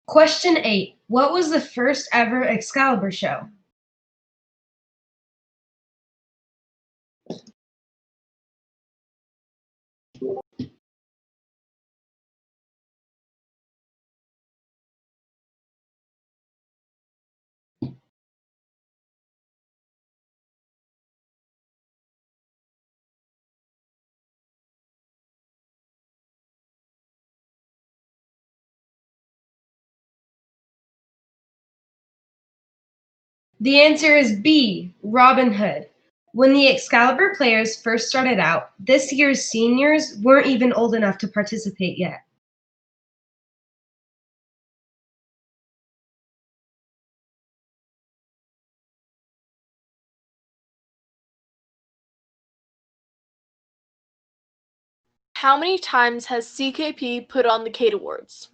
Question 8. What was the first ever Excalibur show? The answer is B, Robin Hood. When the Excalibur players first started out, this year's seniors weren't even old enough to participate yet. How many times has CKP put on the Kate Awards?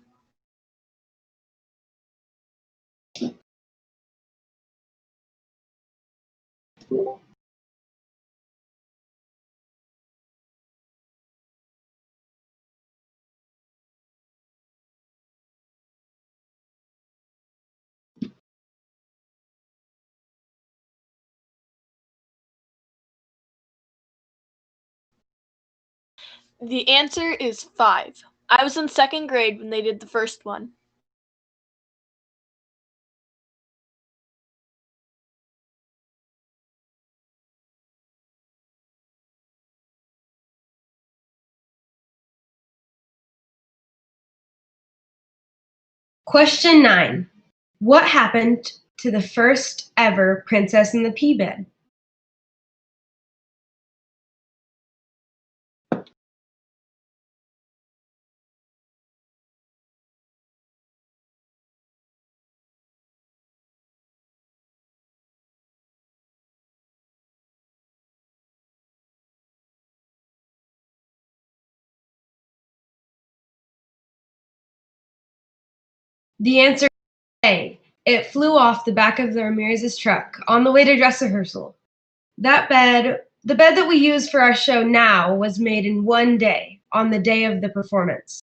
The answer is 5. I was in 2nd grade when they did the first one. Question 9. What happened to the first ever Princess in the Pea Bed? The answer is A. It flew off the back of the Ramirez's truck on the way to dress rehearsal. The bed that we use for our show now was made in one day, on the day of the performance.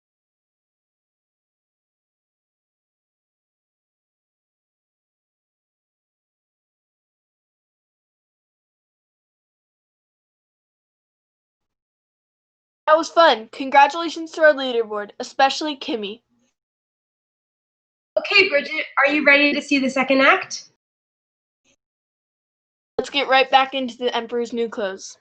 That was fun. Congratulations to our leaderboard, especially Kimmy. Okay, Bridget, are you ready to see the second act? Let's get right back into the Emperor's New Clothes.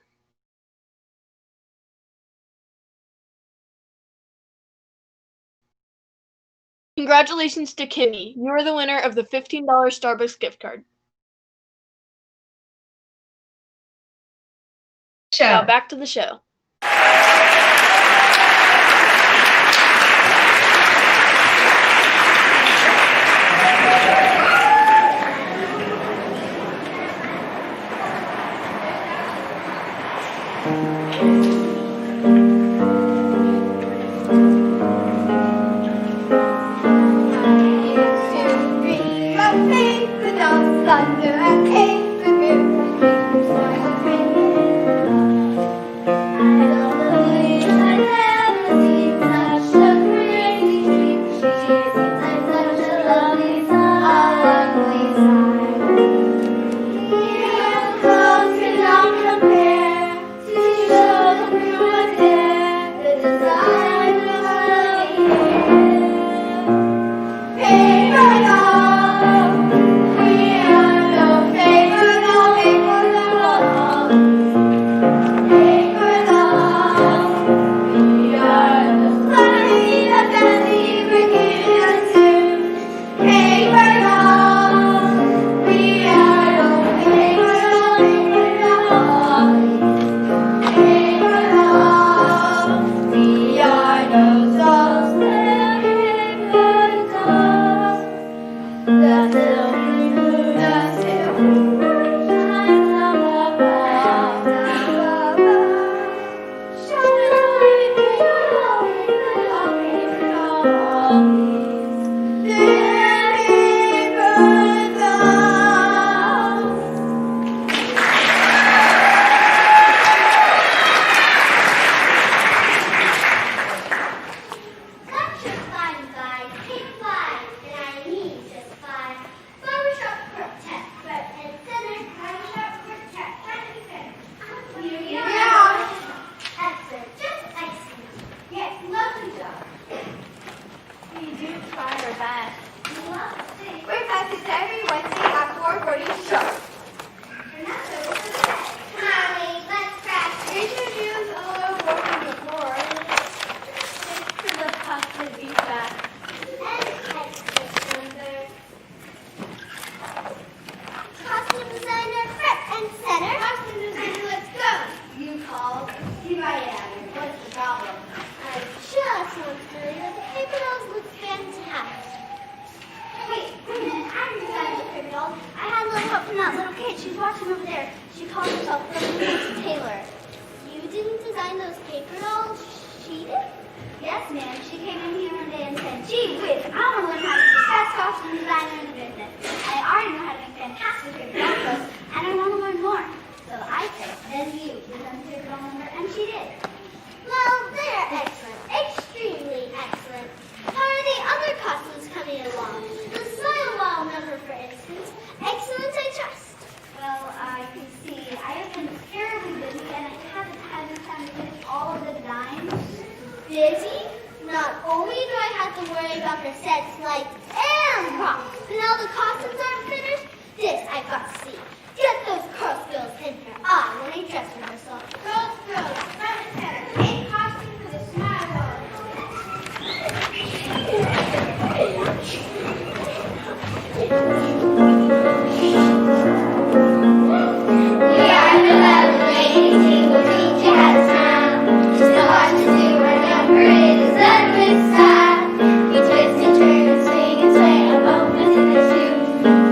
Congratulations to Kimmy. You are the winner of the $15 Starbucks gift card. Now back to the show. Clothes cannot compare to And she did. Well, they're excellent. Extremely excellent. How are the other costumes coming along? The smile wall number, for instance. Excellent, I trust. Well, I can see I have been terribly busy and I haven't had the time to finish all of the designs. Busy? Not only do I have to worry about the sets, lights, and props, but now the costumes aren't finished, this I've got to see. Get those curl skills in her eye when I dress rehearsal. Girls, front and center. In costume for the smile wall. We are the lovely ladies who will teach you how to smile. Just know what to do when you're pretty. It's done with style. We twist and turn and swing and sway. A moment in the shoe.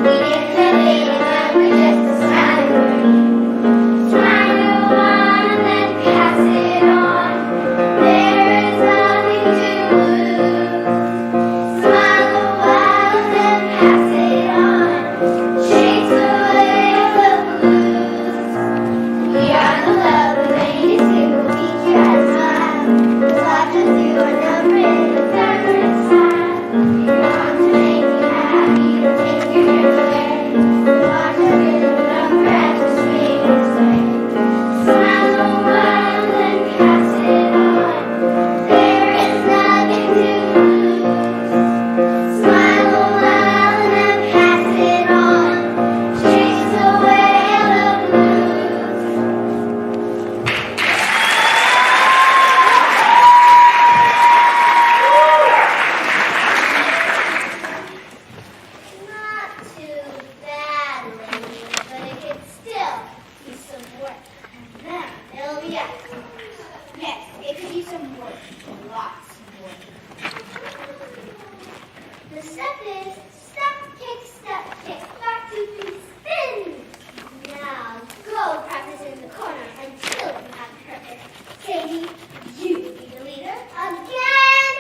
We didn't tell anyone we're just a smiling word. Smile a while and then pass it on. There is nothing to lose. Smile a while and then pass it on. Chase away the blues. We are the lovely ladies who will teach you how to smile. We'll talk to you a number in the feminine style. We want to make you happy to take your hair away. We want to do a number and to swing and sway. Smile a while and then pass it on. There is nothing to lose. Smile a while and then pass it on. Chase away the blues. Not too bad, ladies, but it could still use some work. Then it'll be excellent. Yes, it could use some work. Lots of work. The step is step, kick, back to feet, spin. Now go practice in the corner until you have it perfect. Katie, you be the leader again.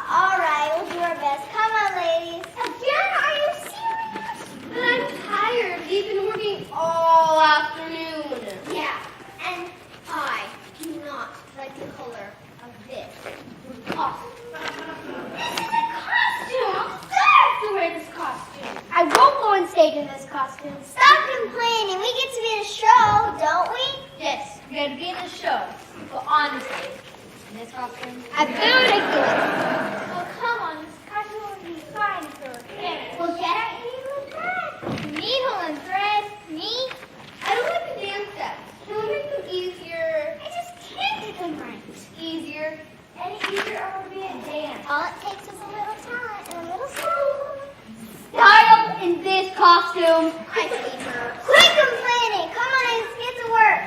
All right, we'll do our best. Come on, ladies. Again? Are you serious? But I'm tired. We've been working all afternoon. Yeah, and I do not like the color of this costume. This is a costume. I'll have to wear this costume. I won't go on stage in this costume. Stop complaining. We get to be in a show, don't we? Yes, we get to be in a show. But honestly, in this costume, I'm very ridiculous. Oh, come on. This costume will be fine for a parent. Well, get out your needle and thread. Needle and thread? Me? I don't like the dance steps. Can we make them easier? I just can't get them right. Easier? Any easier or would be a dance? All it takes is a little talent and a little style. Style in this costume. I see her. Quit complaining. Come on, let's get to work.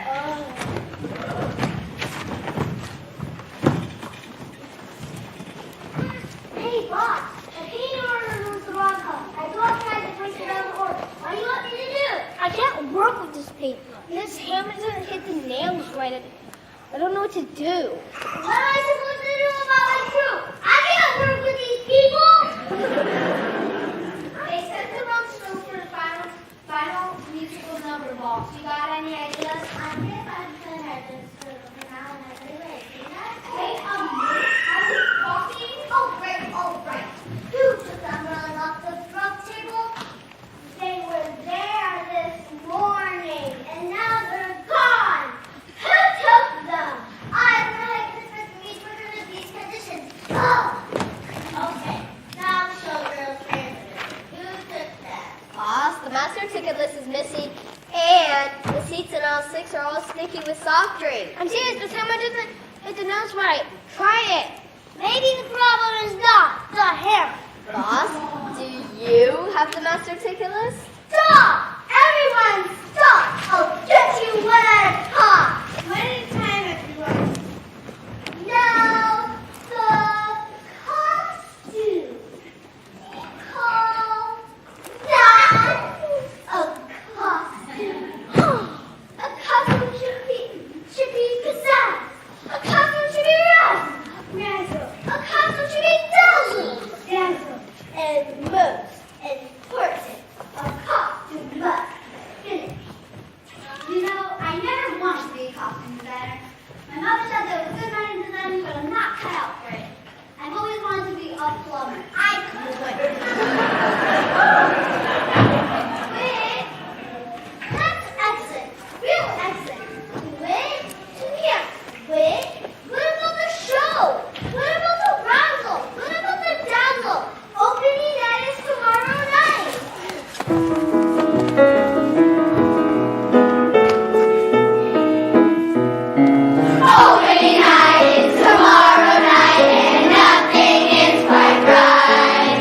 Hey, boss. The painting order was the wrong color. I go outside to place it on the order. What do you want me to do? I can't work with this paint. This hammer doesn't hit the nails right. I don't know what to do. What am I supposed to do about my crew? I can't work with these people! They set the wrong stroke for the final musical number, boss. You got any ideas? I guess I'm good at this for now and everywhere. Wait a minute. Are we talking? Oh, right. Who took the umbrellas off the front table? They were there this morning, and now they're gone. Who took them? I've never had this with me for these conditions. Oh! Okay, now showgirls answer. Who took that? Boss, the master ticket list is missing, and the seats in all 6 are all sticky with soft drink. I'm serious, but someone doesn't hit the notes right. Try it. Maybe the problem is not the hammer. Boss, do you have the master ticket list? Stop! Everyone stop! I'll get you one at a time. One at a time, everyone. Now, the costume. Call that a costume. A costume should be pizzazz. A costume should be razzle. A costume should be dazzle. And most important, a costume must finish. You know, I never wanted My mother said that I was good at designing, but I'm not cut out for it. I've always wanted to be a plumber. I could. Wait. That's excellent. Real excellent. Wait. Yes. Wait. What about the show? What about the razzle? What about the dazzle? Opening night is tomorrow night. Opening night is tomorrow night, and nothing is quite right.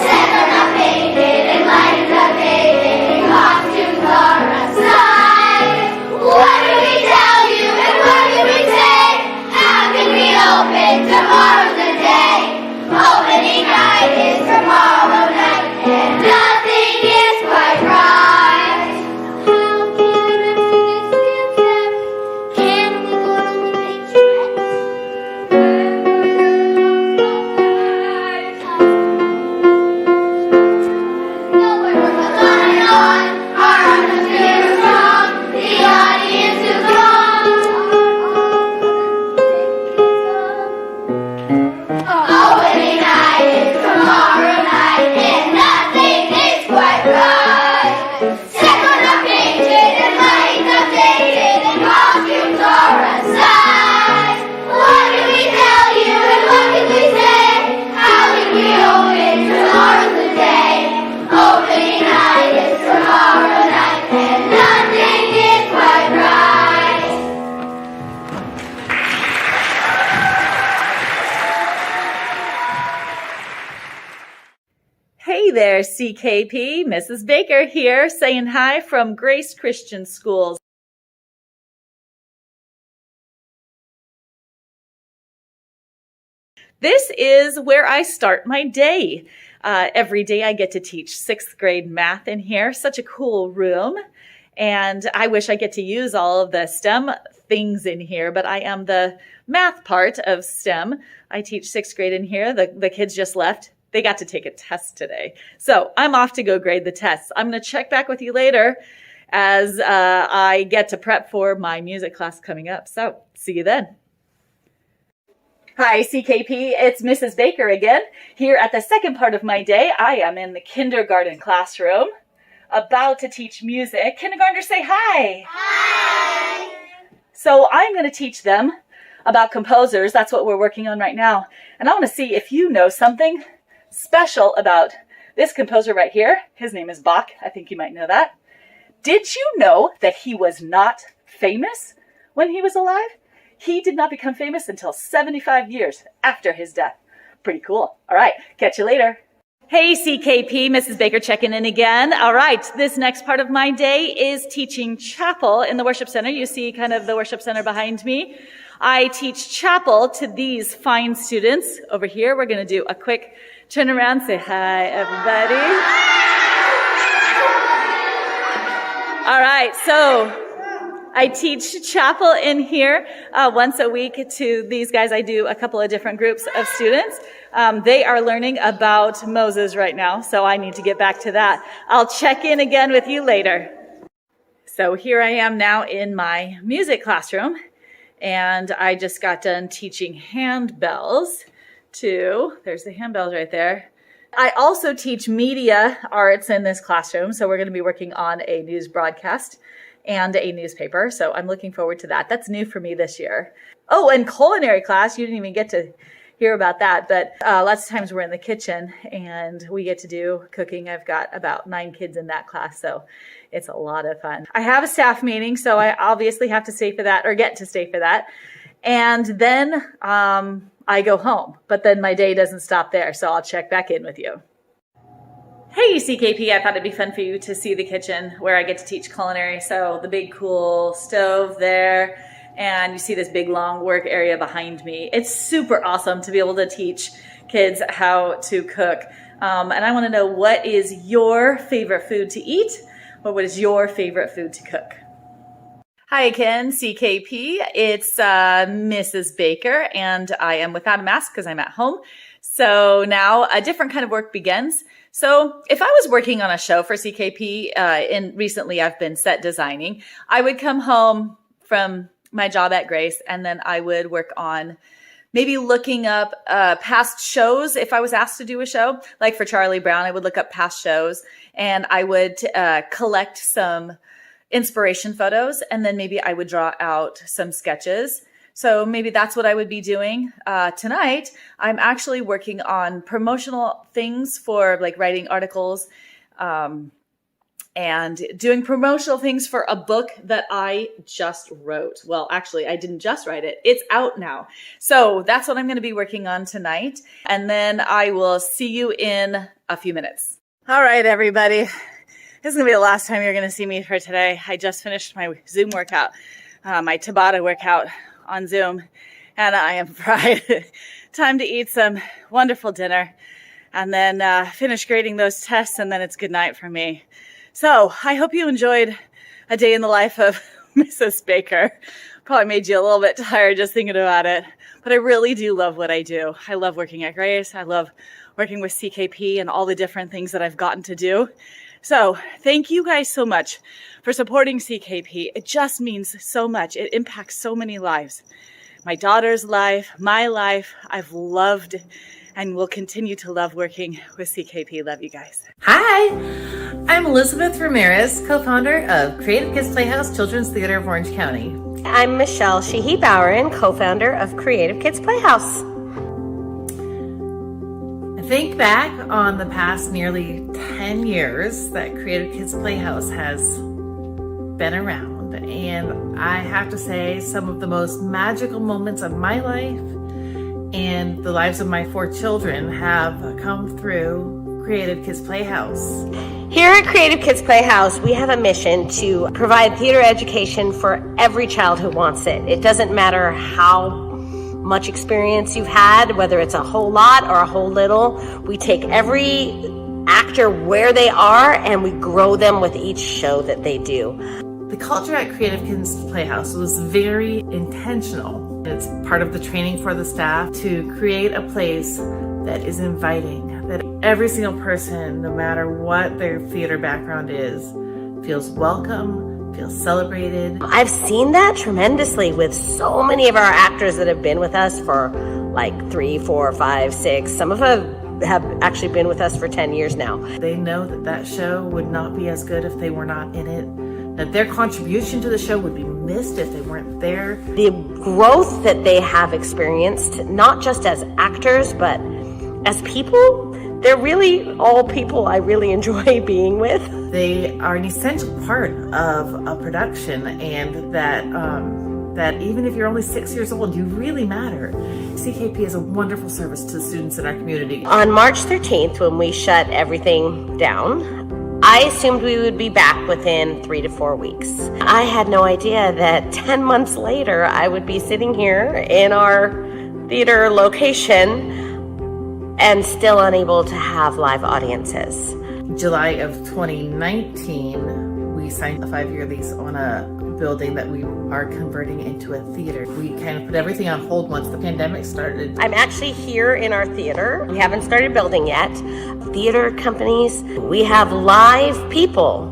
Set up painted and lights up faded, and costumes are aside. What do we tell you and what do we say? How can we open? Tomorrow's the day. Opening night is tomorrow night, and nothing is quite right. How can I skip them? Can we go to the picture? No, we're going on. Our atmosphere is strong. The audience is gone. Opening night is tomorrow night, and nothing is quite right. Second are painted and lights are faded, and costumes are aside. What do we tell you and what can we say? How can we open? Tomorrow's the day. Opening night is tomorrow night, and nothing is quite right. Hey there, CKP. Mrs. Baker here, saying hi from Grace Christian Schools. This is where I start my day. Every day I get to teach 6th grade math in here. Such a cool room. And I wish I get to use all of the STEM things in here, but I am the math part of STEM. I teach 6th grade in here. The kids just left. They got to take a test today. So I'm off to go grade the tests. I'm going to check back with you later as I get to prep for my music class coming up. So see you then. Hi, CKP. It's Mrs. Baker again. Here at the second part of my day, I am in the kindergarten classroom about to teach music. Kindergartners, say hi. Hi. So I'm going to teach them about composers. That's what we're working on right now. And I want to see if you know something special about this composer right here. His name is Bach. I think you might know that. Did you know that he was not famous when he was alive? He did not become famous until 75 years after his death. Pretty cool. All right, catch you later. Hey, CKP, Mrs. Baker checking in again. All right, this next part of my day is teaching chapel in the worship center. You see kind of the worship center behind me. I teach chapel to these fine students over here. We're going to do a quick turn around. Say hi, everybody. All right, so I teach chapel in here once a week to these guys. I do a couple of different groups of students. They are learning about Moses right now, so I need to get back to that. I'll check in again with you later. So here I am now in my music classroom, and I just got done teaching handbells to, there's the handbells right there. I also teach media arts in this classroom, so we're going to be working on a news broadcast and a newspaper, so I'm looking forward to that. That's new for me this year. Oh, and culinary class, you didn't even get to hear about that, but lots of times we're in the kitchen and we get to do cooking. I've got about 9 kids in that class, so it's a lot of fun. I have a staff meeting, so I obviously have to stay for that, or get to stay for that. And then I go home, but then my day doesn't stop there, so I'll check back in with you. Hey, CKP, I thought it'd be fun for you to see the kitchen where I get to teach culinary. So the big cool stove there, and you see this big long work area behind me. It's super awesome to be able to teach kids how to cook. And I want to know, what is your favorite food to eat? Or what is your favorite food to cook? Hi again, CKP. It's Mrs. Baker, and I am without a mask because I'm at home. So now a different kind of work begins. So if I was working on a show for CKP, and recently I've been set designing, I would come home from my job at Grace, and then I would work on maybe looking up past shows. If I was asked to do a show, like for Charlie Brown, I would look up past shows, and I would collect some inspiration photos, and then maybe I would draw out some sketches. So maybe that's what I would be doing. Tonight, I'm actually working on promotional things for like writing articles, and doing promotional things for a book that I just wrote. Well, actually, I didn't just write it. It's out now. So that's what I'm going to be working on tonight. And then I will see you in a few minutes. All right, everybody. This is going to be the last time you're going to see me for today. I just finished my Zoom workout, my Tabata workout on Zoom, and I am fried. Time to eat some wonderful dinner and then finish grading those tests, and then it's good night for me. So I hope you enjoyed a day in the life of Mrs. Baker. Probably made you a little bit tired just thinking about it, but I really do love what I do. I love working at Grace. I love working with CKP and all the different things that I've gotten to do. So thank you guys so much for supporting CKP. It just means so much. It impacts so many lives. My daughter's life, my life. I've loved and will continue to love working with CKP. Love you guys. Hi, I'm Elizabeth Ramirez, co-founder of Creative Kids Playhouse Children's Theater of Orange County. I'm Michelle Sheehy-Bowerin, co-founder of Creative Kids Playhouse. Think back on the past nearly 10 years that Creative Kids Playhouse has been around, and I have to say some of the most magical moments of my life and the lives of my 4 children have come through Creative Kids Playhouse. Here at Creative Kids Playhouse, we have a mission to provide theater education for every child who wants it. It doesn't matter how much experience you've had, whether it's a whole lot or a whole little. We take every actor where they are and we grow them with each show that they do. The culture at Creative Kids Playhouse was very intentional. It's part of the training for the staff to create a place that is inviting, that every single person, no matter what their theater background is, feels welcome, feels celebrated. I've seen that tremendously with so many of our actors that have been with us for like 3, 4, 5, 6. Some of them have actually been with us for 10 years now. They know that that show would not be as good if they were not in it, that their contribution to the show would be missed if they weren't there. The growth that they have experienced, not just as actors, but as people, they're really all people I really enjoy being with. They are an essential part of a production, and that even if you're only 6 years old, you really matter. CKP is a wonderful service to the students in our community. On March 13th, when we shut everything down, I assumed we would be back within 3 to 4 weeks. I had no idea that 10 months later, I would be sitting here in our theater location and still unable to have live audiences. July of 2019, we signed a 5-year lease on a building that we are converting into a theater. We kind of put everything on hold once the pandemic started. I'm actually here in our theater. We haven't started building yet. Theater companies, we have live people,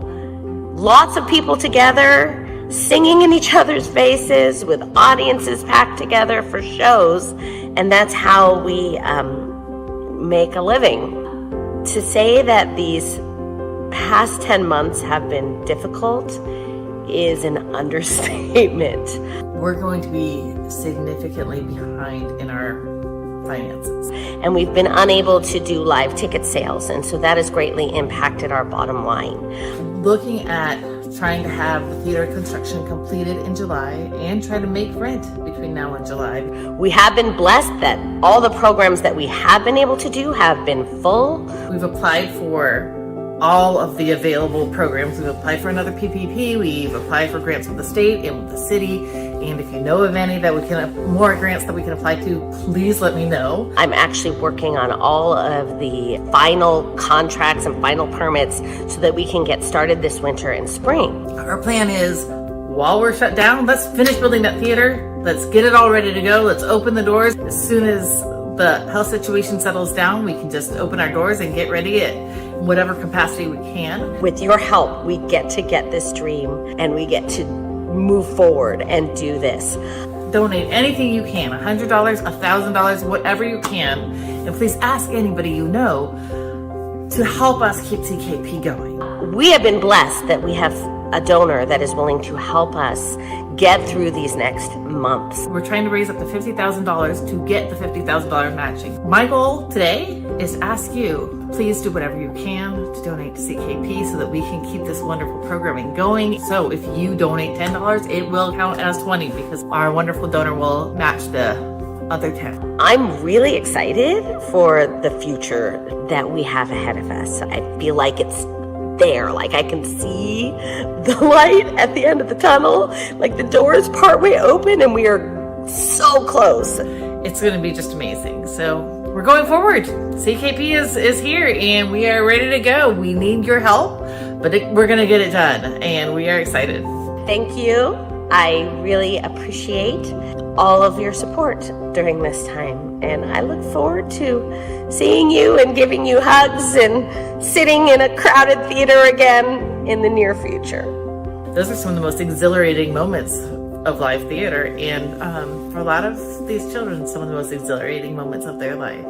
lots of people together, singing in each other's faces with audiences packed together for shows, and that's how we make a living. To say that these past 10 months have been difficult is an understatement. We're going to be significantly behind in our finances. And we've been unable to do live ticket sales, and so that has greatly impacted our bottom line. Looking at trying to have the theater construction completed in July and try to make rent between now and July. We have been blessed that all the programs that we have been able to do have been full. We've applied for all of the available programs. We've applied for another PPP, we've applied for grants with the state and with the city, and if you know of any that we can, more grants that we can apply to, please let me know. I'm actually working on all of the final contracts and final permits so that we can get started this winter and spring. Our plan is, while we're shut down, let's finish building that theater, let's get it all ready to go, let's open the doors. As soon as the health situation settles down, we can just open our doors and get ready at whatever capacity we can. With your help, we get to get this dream and we get to move forward and do this. Donate anything you can, $100, $1,000, whatever you can. And please ask anybody you know to help us keep CKP going. We have been blessed that we have a donor that is willing to help us get through these next months. We're trying to raise up to $50,000 to get the $50,000 matching. My goal today is to ask you, please do whatever you can to donate to CKP so that we can keep this wonderful programming going. So if you donate $10, it will count as 20 because our wonderful donor will match the other 10. I'm really excited for the future that we have ahead of us. I feel like it's there, like I can see the light at the end of the tunnel, like the door is partway open and we are so close. It's going to be just amazing. So we're going forward. CKP is here and we are ready to go. We need your help, but we're going to get it done and we are excited. Thank you. I really appreciate all of your support during this time, and I look forward to seeing you and giving you hugs and sitting in a crowded theater again in the near future. Those are some of the most exhilarating moments of live theater, and for a lot of these children, some of the most exhilarating moments of their life.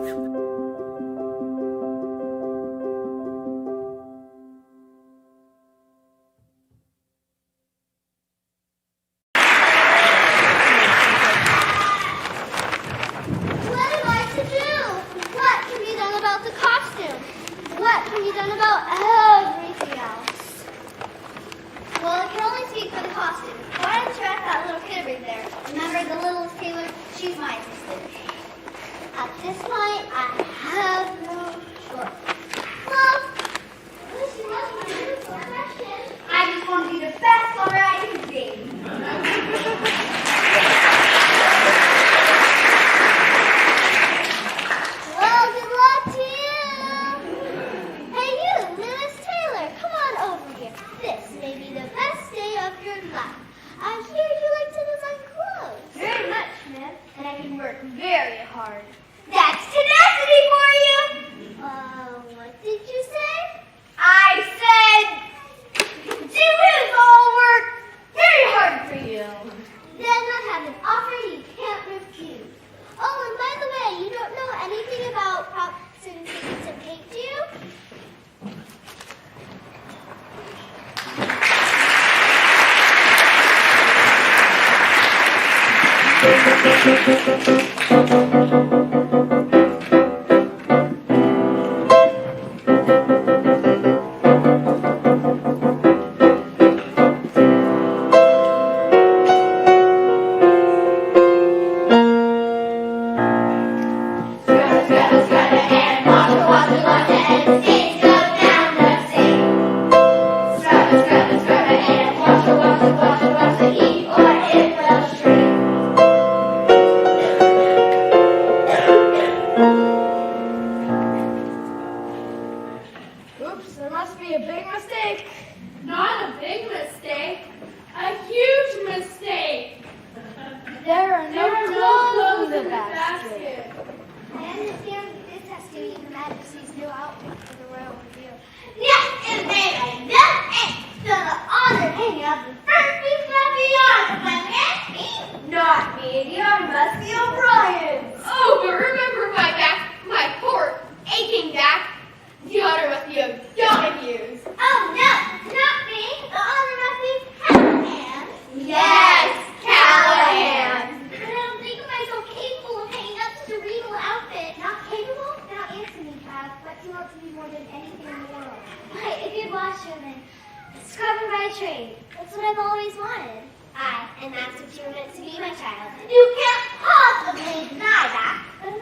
And that's what you were meant to be, my child. You can't possibly deny that. But I'm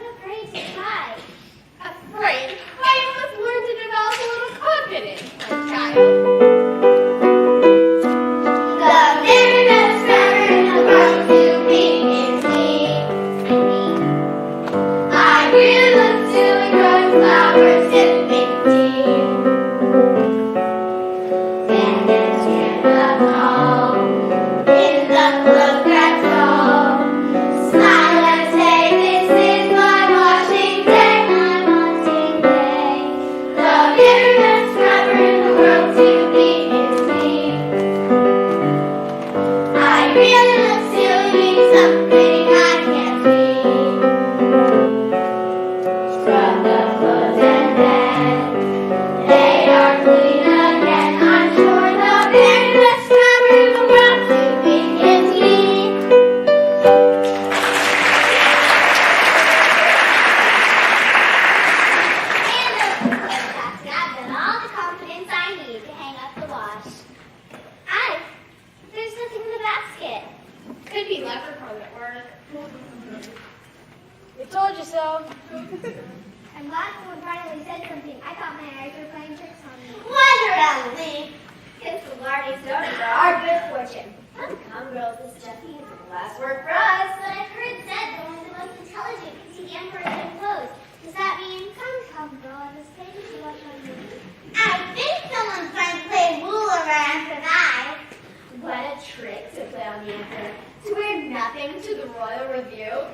We told you so. I'm glad someone finally said something. I thought my eyes were playing tricks on me. Wonder at me. Kids with lardy sodas are our good fortune. Come, girls, this Jeffy is the last word for us. But I've heard said that one of the most intelligent can see the emperor in clothes. Does that mean, come, girl, on this page you watch on me? I think someone's trying to play ruler after that. What a trick to play on the emperor. To wear nothing to the royal review.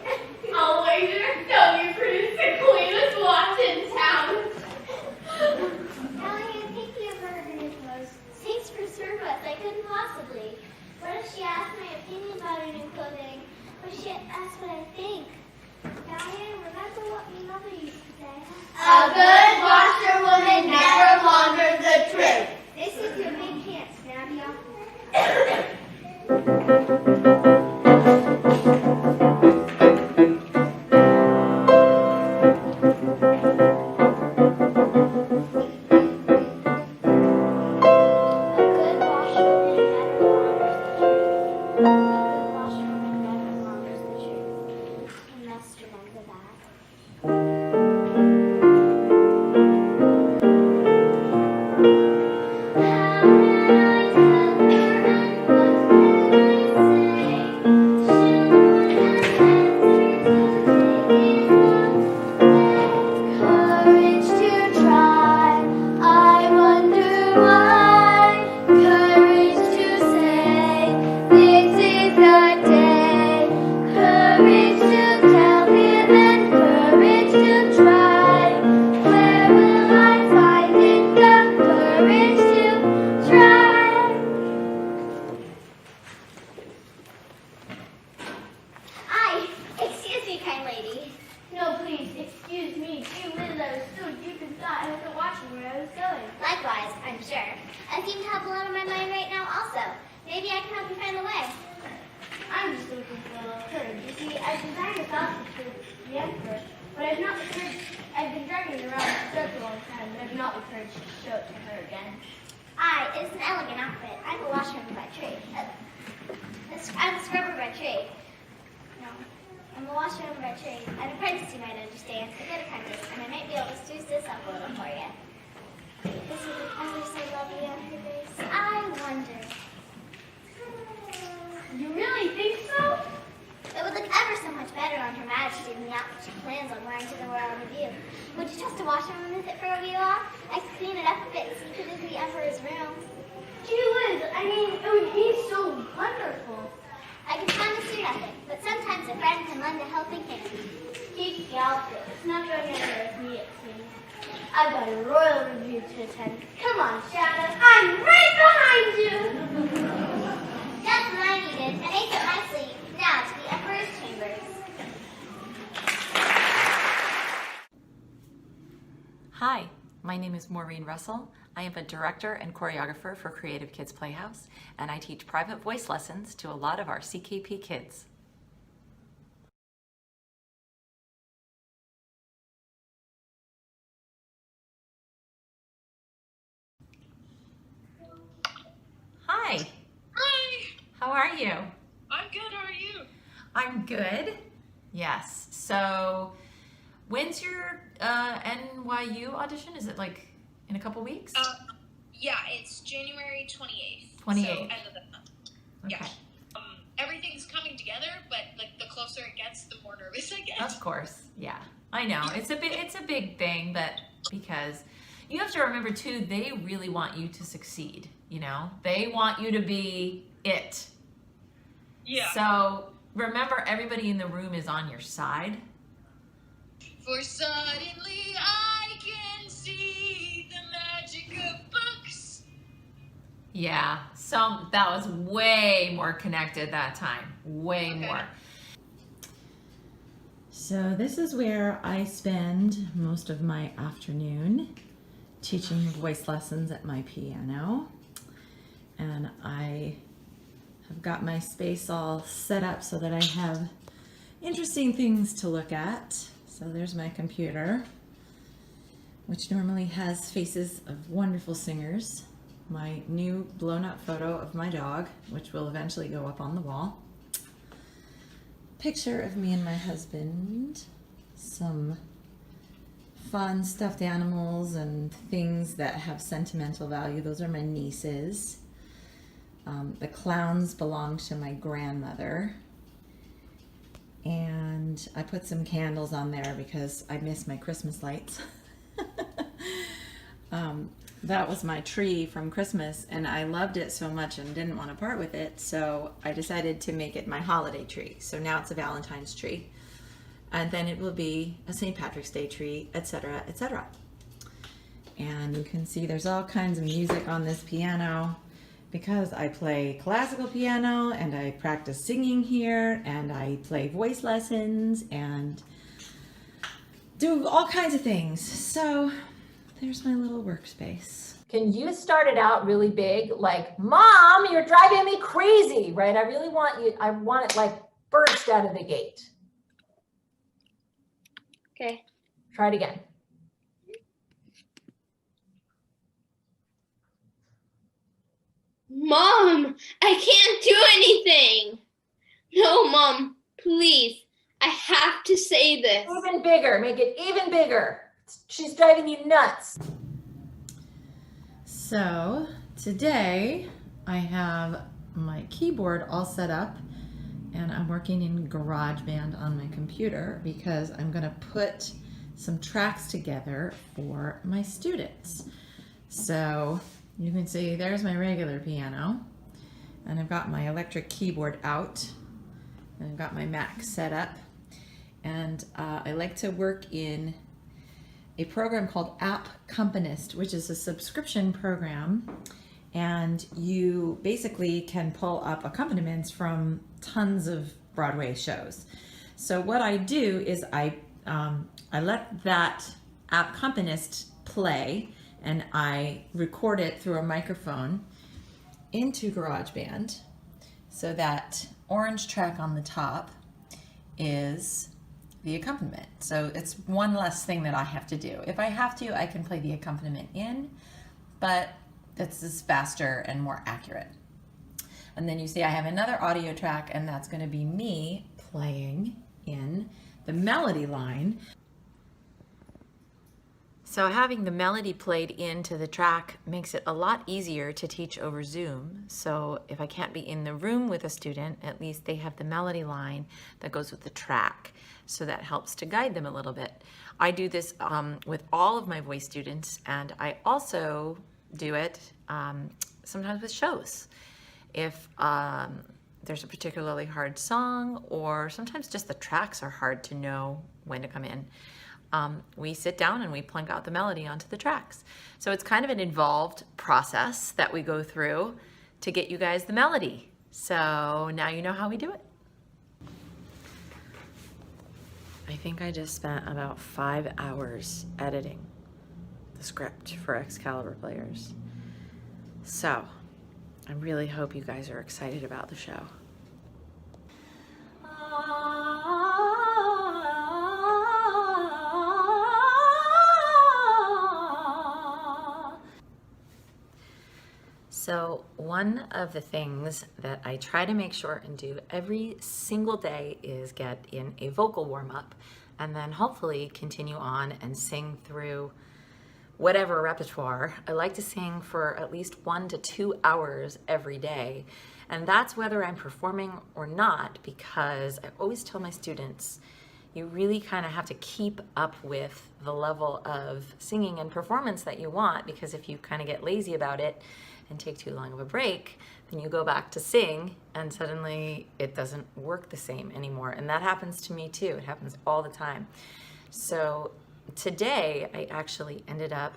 I'll wager you produced the cleanest watch in town. Ellie, I think you've heard her new clothes. Saints preserve us, I couldn't possibly. What if she asked my opinion about her new clothing? What if she asked what I think? Ellie, remember what your mother used to say? A good washerwoman never launders the truth. This is your big chance. Now be off. It's an elegant outfit. I'm a washerwoman by trade. I'm a scrubber by trade. No, I'm a washerwoman by trade. An apprentice, you might understand. A good apprentice, and I might be able to spruce this up a little for you. This is ever so lovely on her face. I wonder. You really think so? It would look ever so much better on Her Majesty than the outfit she plans on wearing to the royal review. Would you trust a washerwoman with it for a review off? I could clean it up a bit and sneak it into the Emperor's room. Gee whiz, I mean, it would be so wonderful. I can promise you nothing, but sometimes a friend can lend a helping hand. Keep the outfit. It's not going anywhere with me, it seems. I've got a royal review to attend. Come on, Shadow. I'm right behind you! Just what I needed. An ace up my sleeve. Now to the Emperor's chambers. Hi, my name is Maureen Russell. I am a director and choreographer for Creative Kids Playhouse, and I teach private voice lessons to a lot of our CKP kids. Hi. Hi. How are you? I'm good. How are you? I'm good. Yes. So, when's your NYU audition? Is it like in a couple weeks? Yeah, it's January 28th. 28th. So end of the month. Okay. Yeah. Everything's coming together, but like the closer it gets, the more nervous I get. Of course. Yeah. I know. It's a big thing, but because you have to remember too, they really want you to succeed, you know? They want you to be it. Yeah. So, remember everybody in the room is on your side. For suddenly I can see the magic of books. Yeah, that was way more connected that time. Way more. So this is where I spend most of my afternoon teaching voice lessons at my piano. And I have got my space all set up so that I have interesting things to look at. So there's my computer, which normally has faces of wonderful singers. My new blown up photo of my dog, which will eventually go up on the wall. picture of me and my husband, some fun stuffed animals and things that have sentimental value. Those are my nieces. The clowns belong to my grandmother. And I put some candles on there because I miss my Christmas lights. That was my tree from Christmas, and I loved it so much and didn't want to part with it, so I decided to make it my holiday tree. So now it's a Valentine's tree, and then it will be a St. Patrick's Day tree, etc., etc. And you can see there's all kinds of music on this piano because I play classical piano and I practice singing here and I play voice lessons and do all kinds of things. So there's my little workspace. Can you start it out really big? Like, Mom, you're driving me crazy, right? I really want you, I want it like burst out of the gate. Okay. Try it again. Mom, I can't do anything. No, Mom, please. I have to say this. Even bigger, make it even bigger. She's driving you nuts. So today I have my keyboard all set up and I'm working in GarageBand on my computer because I'm going to put some tracks together for my students. So you can see there's my regular piano and I've got my electric keyboard out and I've got my Mac set up, and I like to work in a program called App Accompanist, which is a subscription program, and you basically can pull up accompaniments from tons of Broadway shows. So what I do is I let that App Accompanist play and I record it through a microphone into GarageBand, so that orange track on the top is the accompaniment. So it's one less thing that I have to do. If I have to, I can play the accompaniment in, but this is faster and more accurate. And then you see I have another audio track, and that's going to be me playing in the melody line. So having the melody played into the track makes it a lot easier to teach over Zoom. So if I can't be in the room with a student, at least they have the melody line that goes with the track. So that helps to guide them a little bit. I do this with all of my voice students, and I also do it sometimes with shows. If there's a particularly hard song, or sometimes just the tracks are hard to know when to come in, we sit down and we plunk out the melody onto the tracks. So it's kind of an involved process that we go through to get you guys the melody. So now you know how we do it. I think I just spent about 5 hours editing the script for Excalibur Players. So I really hope you guys are excited about the show. So one of the things that I try to make sure and do every single day is get in a vocal warm-up and then hopefully continue on and sing through whatever repertoire. I like to sing for at least 1 to 2 hours every day, and that's whether I'm performing or not, because I always tell my students you really kind of have to keep up with the level of singing and performance that you want, because if you kind of get lazy about it and take too long of a break, then you go back to sing and suddenly it doesn't work the same anymore. And that happens to me too. It happens all the time. So today I actually ended up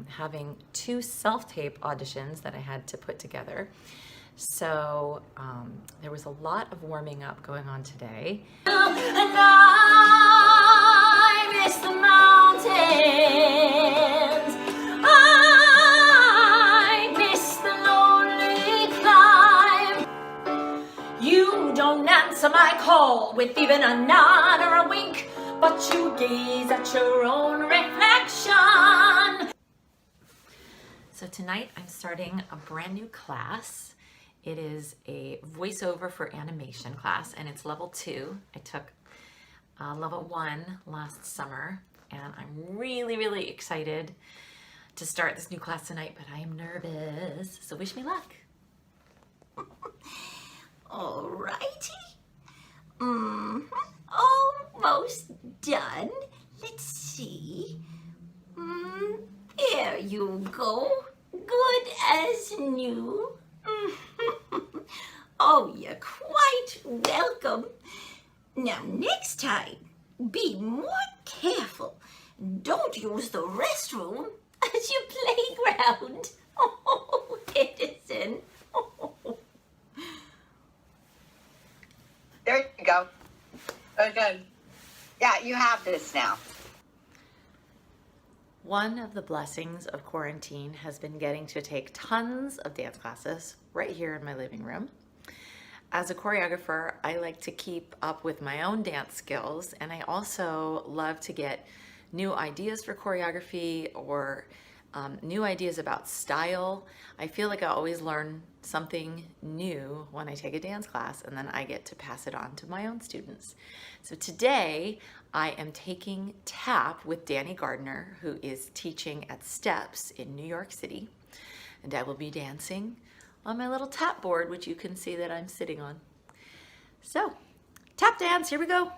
having 2 self-tape auditions that I had to put together. So there was a lot of warming up going on today. And I miss the mountains. I miss the lonely climb. You don't answer my call with even a nod or a wink, but you gaze at your own reflection. So tonight I'm starting a brand new class. It is a voiceover for animation class, and it's level 2. I took level 1 last summer, and I'm really excited to start this new class tonight, but I am nervous, so wish me luck. Alrighty. Almost done. Let's see. There you go. Good as new. Oh, you're quite welcome. Now, next time, be more careful. Don't use the restroom as your playground. Oh, Edison. There you go. Okay. Yeah, you have this now. One of the blessings of quarantine has been getting to take tons of dance classes right here in my living room. As a choreographer, I like to keep up with my own dance skills, and I also love to get new ideas for choreography or new ideas about style. I feel like I always learn something new when I take a dance class, and then I get to pass it on to my own students. So today I am taking tap with Danny Gardner, who is teaching at Steps in New York City, and I will be dancing on my little tap board, which you can see that I'm sitting on. So, tap dance, here we go.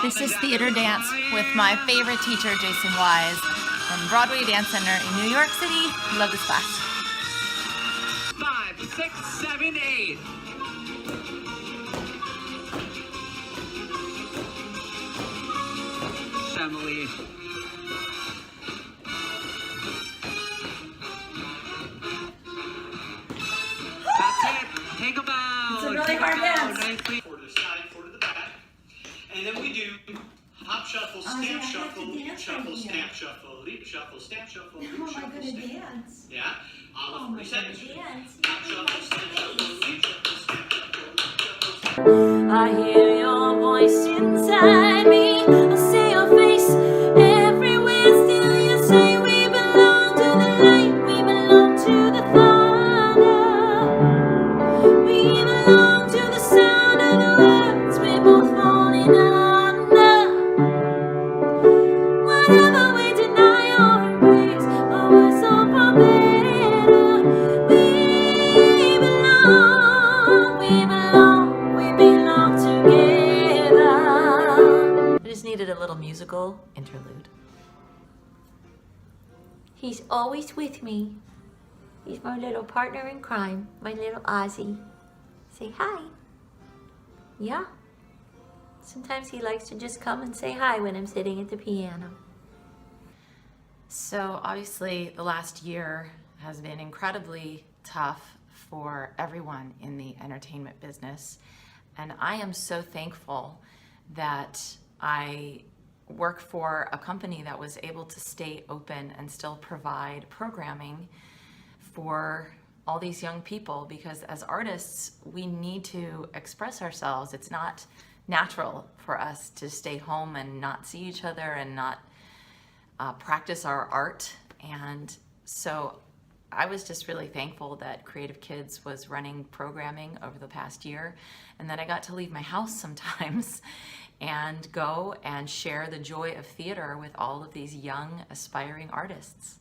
This is theater dance with my favorite teacher, Jason Wise, from Broadway Dance Center in New York City. Love this class. 5, 6, 7, 8. Emily. That's it. Take a bow. It's a really hard dance. Nicely. Forward to the side, forward to the back. And then we do hop shuffle, stamp shuffle, leap shuffle, stamp shuffle, leap shuffle, stamp shuffle, leap shuffle. Am I going to dance? Yeah. Oh, With 3 seconds. dance. Hop shuffle, stamp shuffle, leap shuffle, stamp shuffle, leap shuffle. I hear your voice inside me. I see your face everywhere. Still you say we belong to the light. We belong to the thunder. We belong to the sound of the words we're both falling under. Whatever we deny or embrace, but we're so far better. We belong together. I just needed a little musical interlude. He's always with me. He's my little partner in crime, my little Ozzy. Say hi. Yeah. Sometimes he likes to just come and say hi when I'm sitting at the piano. So obviously the last year has been incredibly tough for everyone in the entertainment business. And I am so thankful that I work for a company that was able to stay open and still provide programming for all these young people, because as artists, we need to express ourselves. It's not natural for us to stay home and not see each other and not practice our art. And so I was just really thankful that Creative Kids was running programming over the past year, and that I got to leave my house sometimes and go and share the joy of theater with all of these young aspiring artists.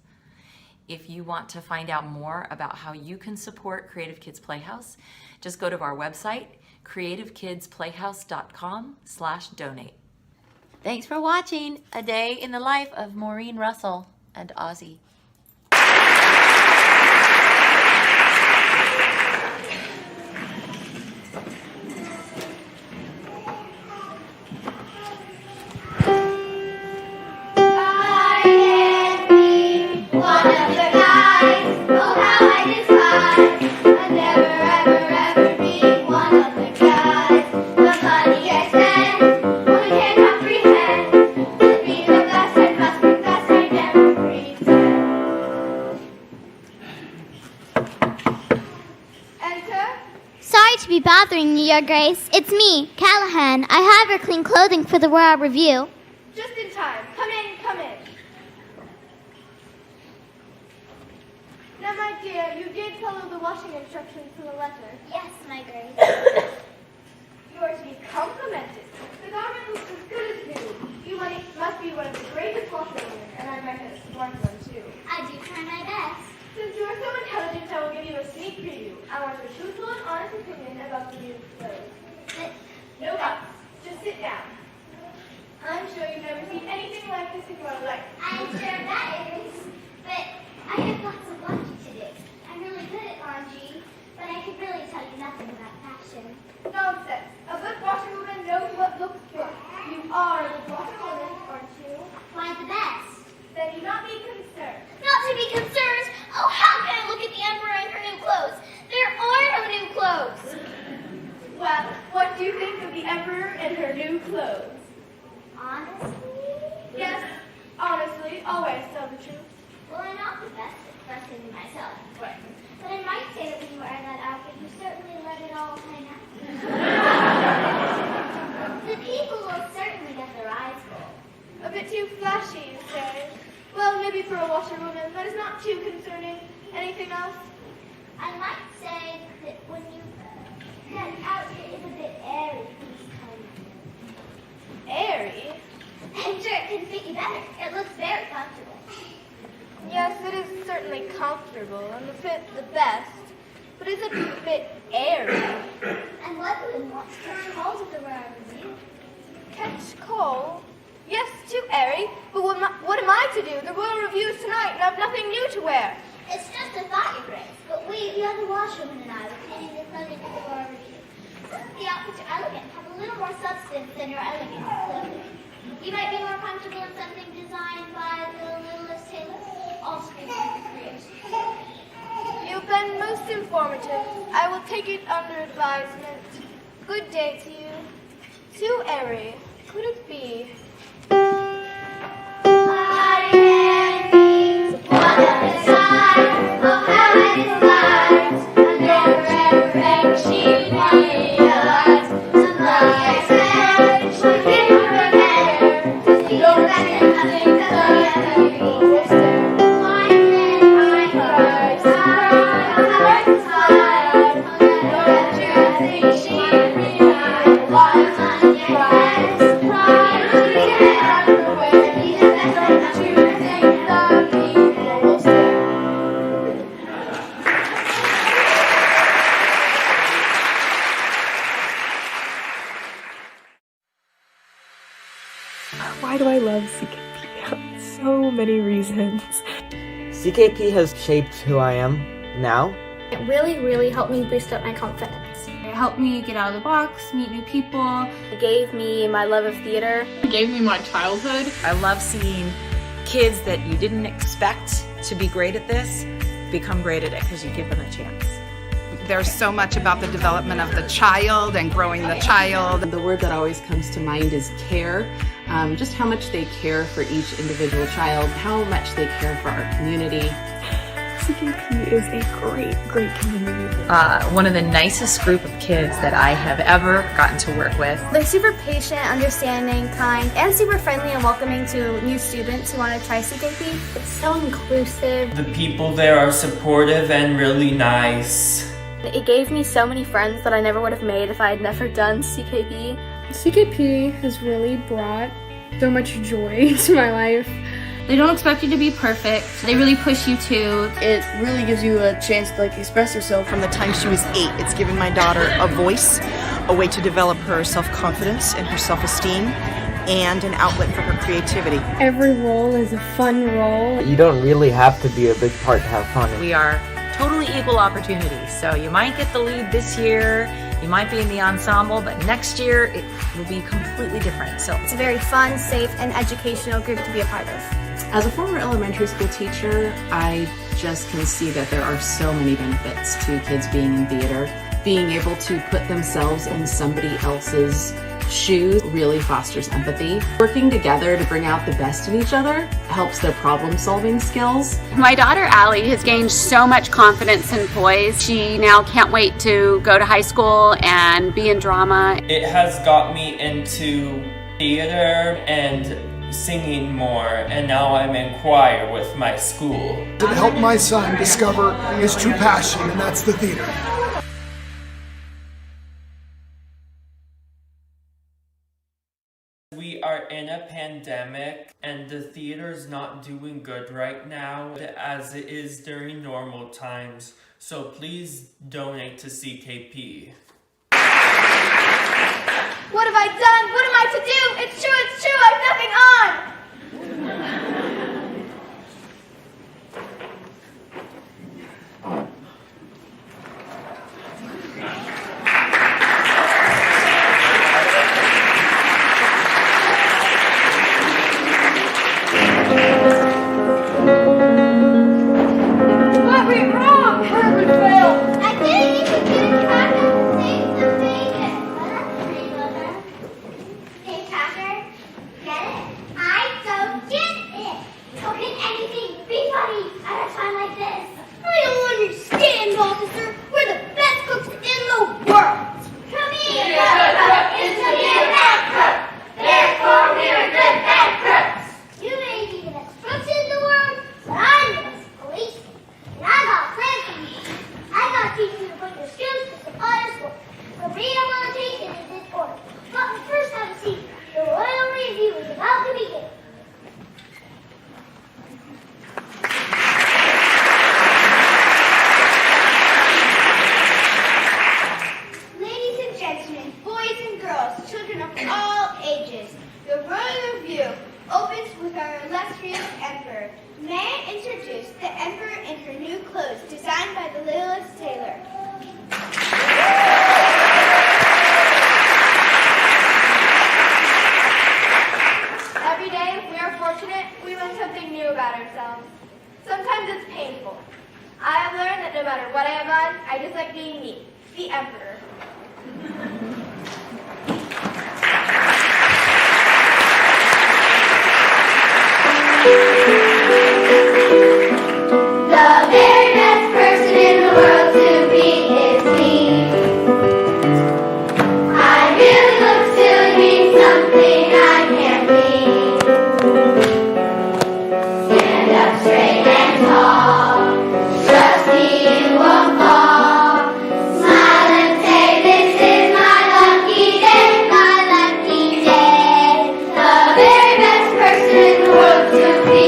If you want to find out more about how you can support Creative Kids Playhouse, just go to our website, creativekidsplayhouse.com/donate. Thanks for watching A Day in the Life of Maureen Russell and Ozzy. Comprehend. Let me the best and must be best I never pretend. bothering you, Your Grace. It's me, Callahan. I have your clean clothing for the Royal Review. Just in time. Come in, come in. Now, my dear, you did follow the washing instructions from the letter. Yes, my Grace. You are to be complimented. The garment looks as good as new. You must be one of the greatest washerwomen, and I bet a smart one, too. I do try my best. Since you are so intelligent, I will give you a sneak preview. I want your truthful and honest opinion about the new clothes. No buts. Just sit down. I'm sure you've never seen anything like this in your life. I'm sure that is. But I have lots of laundry to do. I'm really good at laundry, but I could really tell you nothing about fashion. Nonsense. A good washerwoman knows what looks good. You are a good washerwoman, aren't you? Why the best? Then you not be concerned. Not to be concerned? Oh, how can I look at the Emperor in her new clothes? There are no new clothes. Well, what do you think of the Emperor and her new clothes? Honestly? Yes, honestly, always tell the truth. Well, I'm not the best at dressing myself. Right. But I might say that when you wear that outfit, you certainly let it all hang out. The people will certainly get their eyes full. A bit too flashy, you say? Well, maybe for a washerwoman, that is not too concerning. Anything else? I might say that when you that outfit is a bit airy, please tell me. Airy? I'm sure it can fit you better. It looks very comfortable. Yes, it is certainly comfortable and the fit the best, but is it a bit airy? And what would want to catch cold at the Royal Review? Catch cold? Yes, too airy, but what am I to do? The Royal Review is tonight and I have nothing new to wear. It's just a thought, Your Grace, but we, the other washerwomen and I, were cleaning the clothing for the Royal Review. Some of the outfits are elegant, have a little more substance than your elegant clothing. You might be more comfortable in something designed by the littlest tailor. Also creation. You've been most informative. I will take it under advisement. Good day to you. Too airy. Could it be? I can be one of the stars of heaven's light. I never ever actually realized sunrise and she didn't remember to see that nothing could ever be. Why can't I cry? Heaven's light. Don't you think she realized sunrise? Trying to get underway. Don't you think the people will stay? Why do I love CKP? So many reasons. CKP has shaped who I am now. It really helped me boost up my confidence. It helped me get out of the box, meet new people. It gave me my love of theater. It gave me my childhood. I love seeing kids that you didn't expect to be great at this become great at it because you give them a chance. There's so much about the development of the child and growing the child. The word that always comes to mind is care. Just how much they care for each individual child, how much they care for our community. CKP is a great community. One of the nicest group of kids that I have ever gotten to work with. They're super patient, understanding, kind, and super friendly and welcoming to new students who want to try CKP. It's so inclusive. The people there are supportive and really nice. It gave me so many friends that I never would have made if I had never done CKP. CKP has really brought so much joy to my life. They don't expect you to be perfect. They really push you to. It really gives you a chance to express yourself. From the time she was 8, it's given my daughter a voice, a way to develop her self-confidence and her self-esteem, and an outlet for her creativity. Every role is a fun role. You don't really have to be a big part to have fun. We are totally equal opportunities. So you might get the lead this year, you might be in the ensemble, but next year it will be completely different. So it's a very fun, safe, and educational group to be a part of. As a former elementary school teacher, I just can see that there are so many benefits to kids being in theater. Being able to put themselves in somebody else's shoes really fosters empathy. Working together to bring out the best in each other helps their problem-solving skills. My daughter Allie has gained so much confidence and poise. She now can't wait to go to high school and be in drama. It has got me into theater and singing more, and now I'm in choir with my school. To help my son discover his true passion, and that's the theater. We are in a pandemic and the theater's not doing good right now as it is during normal times, so please donate to CKP. What have I done? What am I to do? It's true, I have nothing on! What went wrong? Herman failed. I didn't even get a track of the things that made it. Hey, Cather, get it? I don't get it. How can anything be funny at a time like this? I don't understand, officer. We're the best cooks in the world. Come here, cook is to be a bad cook. Therefore, we're good bad cooks. You may be the best cooks in the world, but I'm the best police. And I got a plan for you. I gotta teach you to put your skills to some honest work. The rehabilitation is this order. But we first have a seat. The royal review is about to begin. Ladies and gentlemen, boys and girls, children of all ages, the royal review opens with our illustrious emperor. May I introduce the emperor in her new clothes designed by the littlest tailor. Every day, if we are fortunate, we learn something new about ourselves. Sometimes it's painful. I have learned that no matter what I have on, I just like being me, the emperor. The very best person in the world to be is me. I really look silly being something I can't be. Stand up straight and tall. Trust me, you won't fall. Smile and say, this is my lucky day, my lucky day. The very best person in the world to be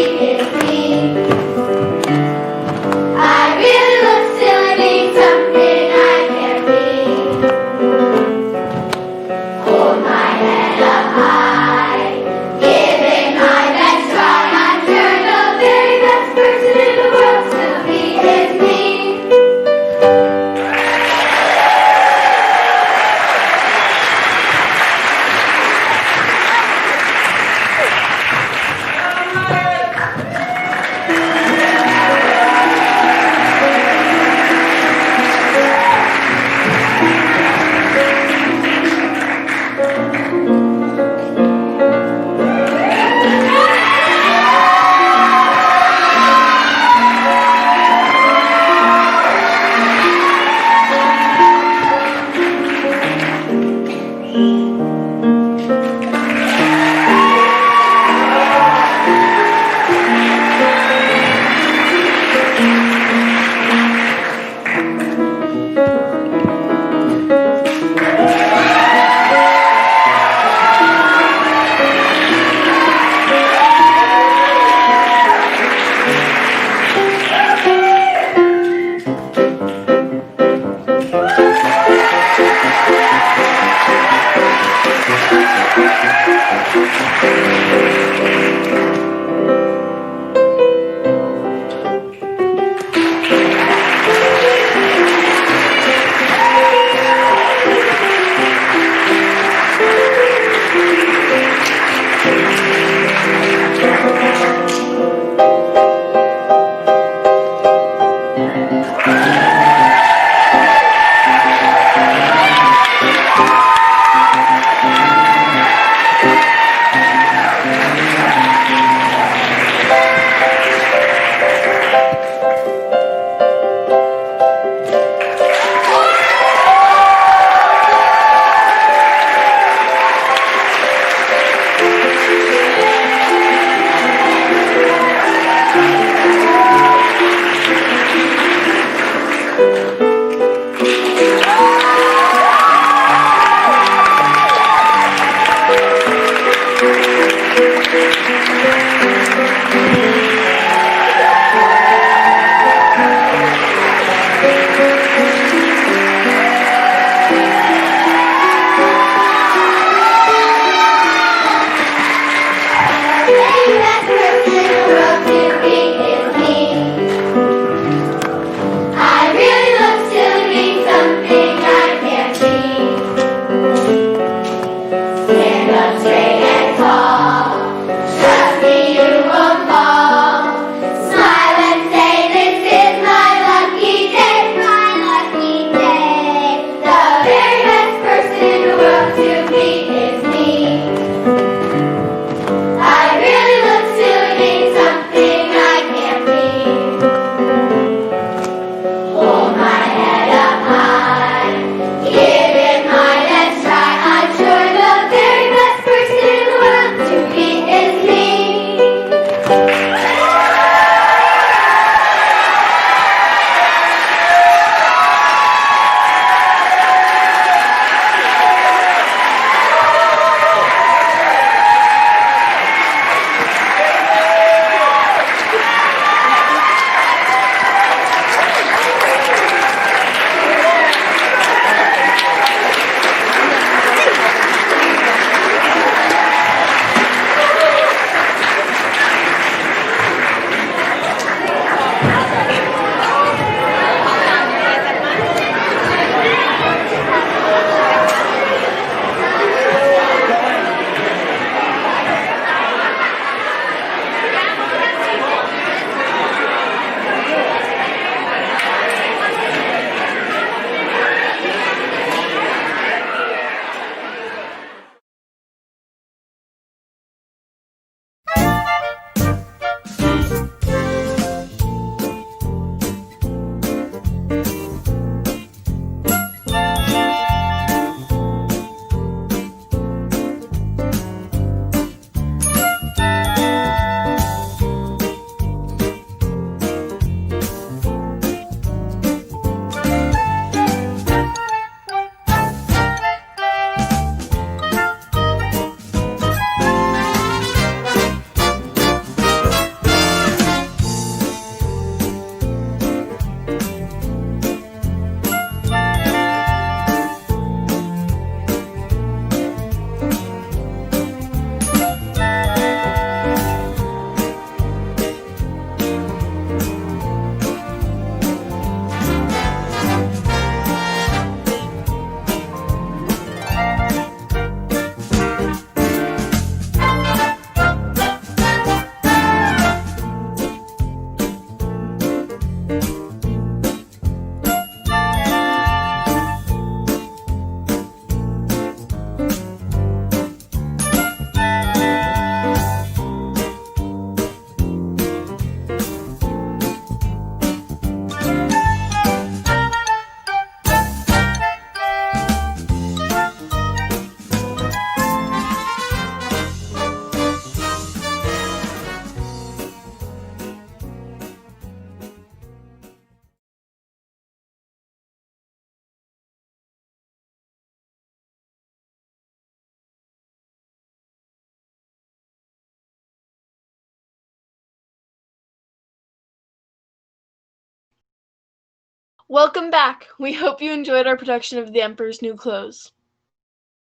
Welcome back. We hope you enjoyed our production of The Emperor's New Clothes.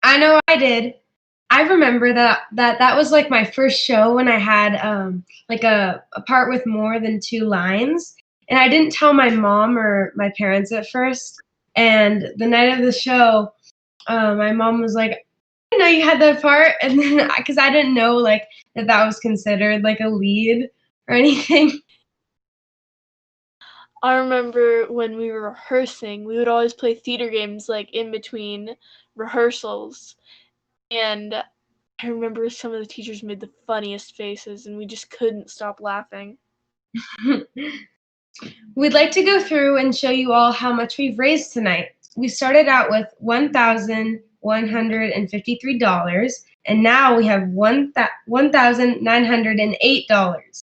I know I did. I remember that was like my first show when I had like a part with more than 2 lines, and I didn't tell my mom or my parents at first. And the night of the show, my mom was like, "I didn't know you had that part," and then because I didn't know like that was considered like a lead or anything. I remember when we were rehearsing, we would always play theater games like in between rehearsals. And I remember some of the teachers made the funniest faces and we just couldn't stop laughing. We'd like to go through and show you all how much we've raised tonight. We started out with $1,153, and now we have $1,908.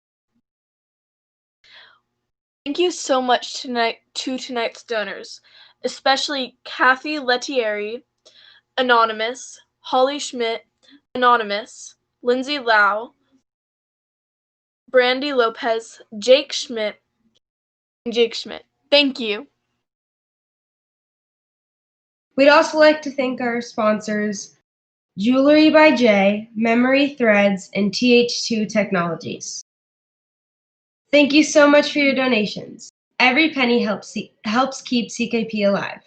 Thank you so much to tonight's donors, especially Kathy Lettieri, Anonymous, Holly Schmidt, Anonymous, Lindsay Lau, Brandy Lopez, Jake Schmidt, and Jake Schmidt. Thank you. We'd also like to thank our sponsors, Jewelry by Jay, Memory Threads, and TH2 Technologies. Thank you so much for your donations. Every penny helps keep CKP alive.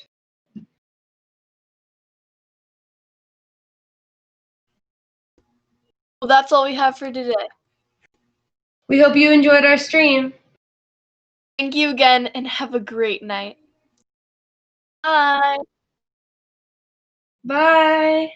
Well, that's all we have for today. We hope you enjoyed our stream. Thank you again and have a great night. Bye. Bye.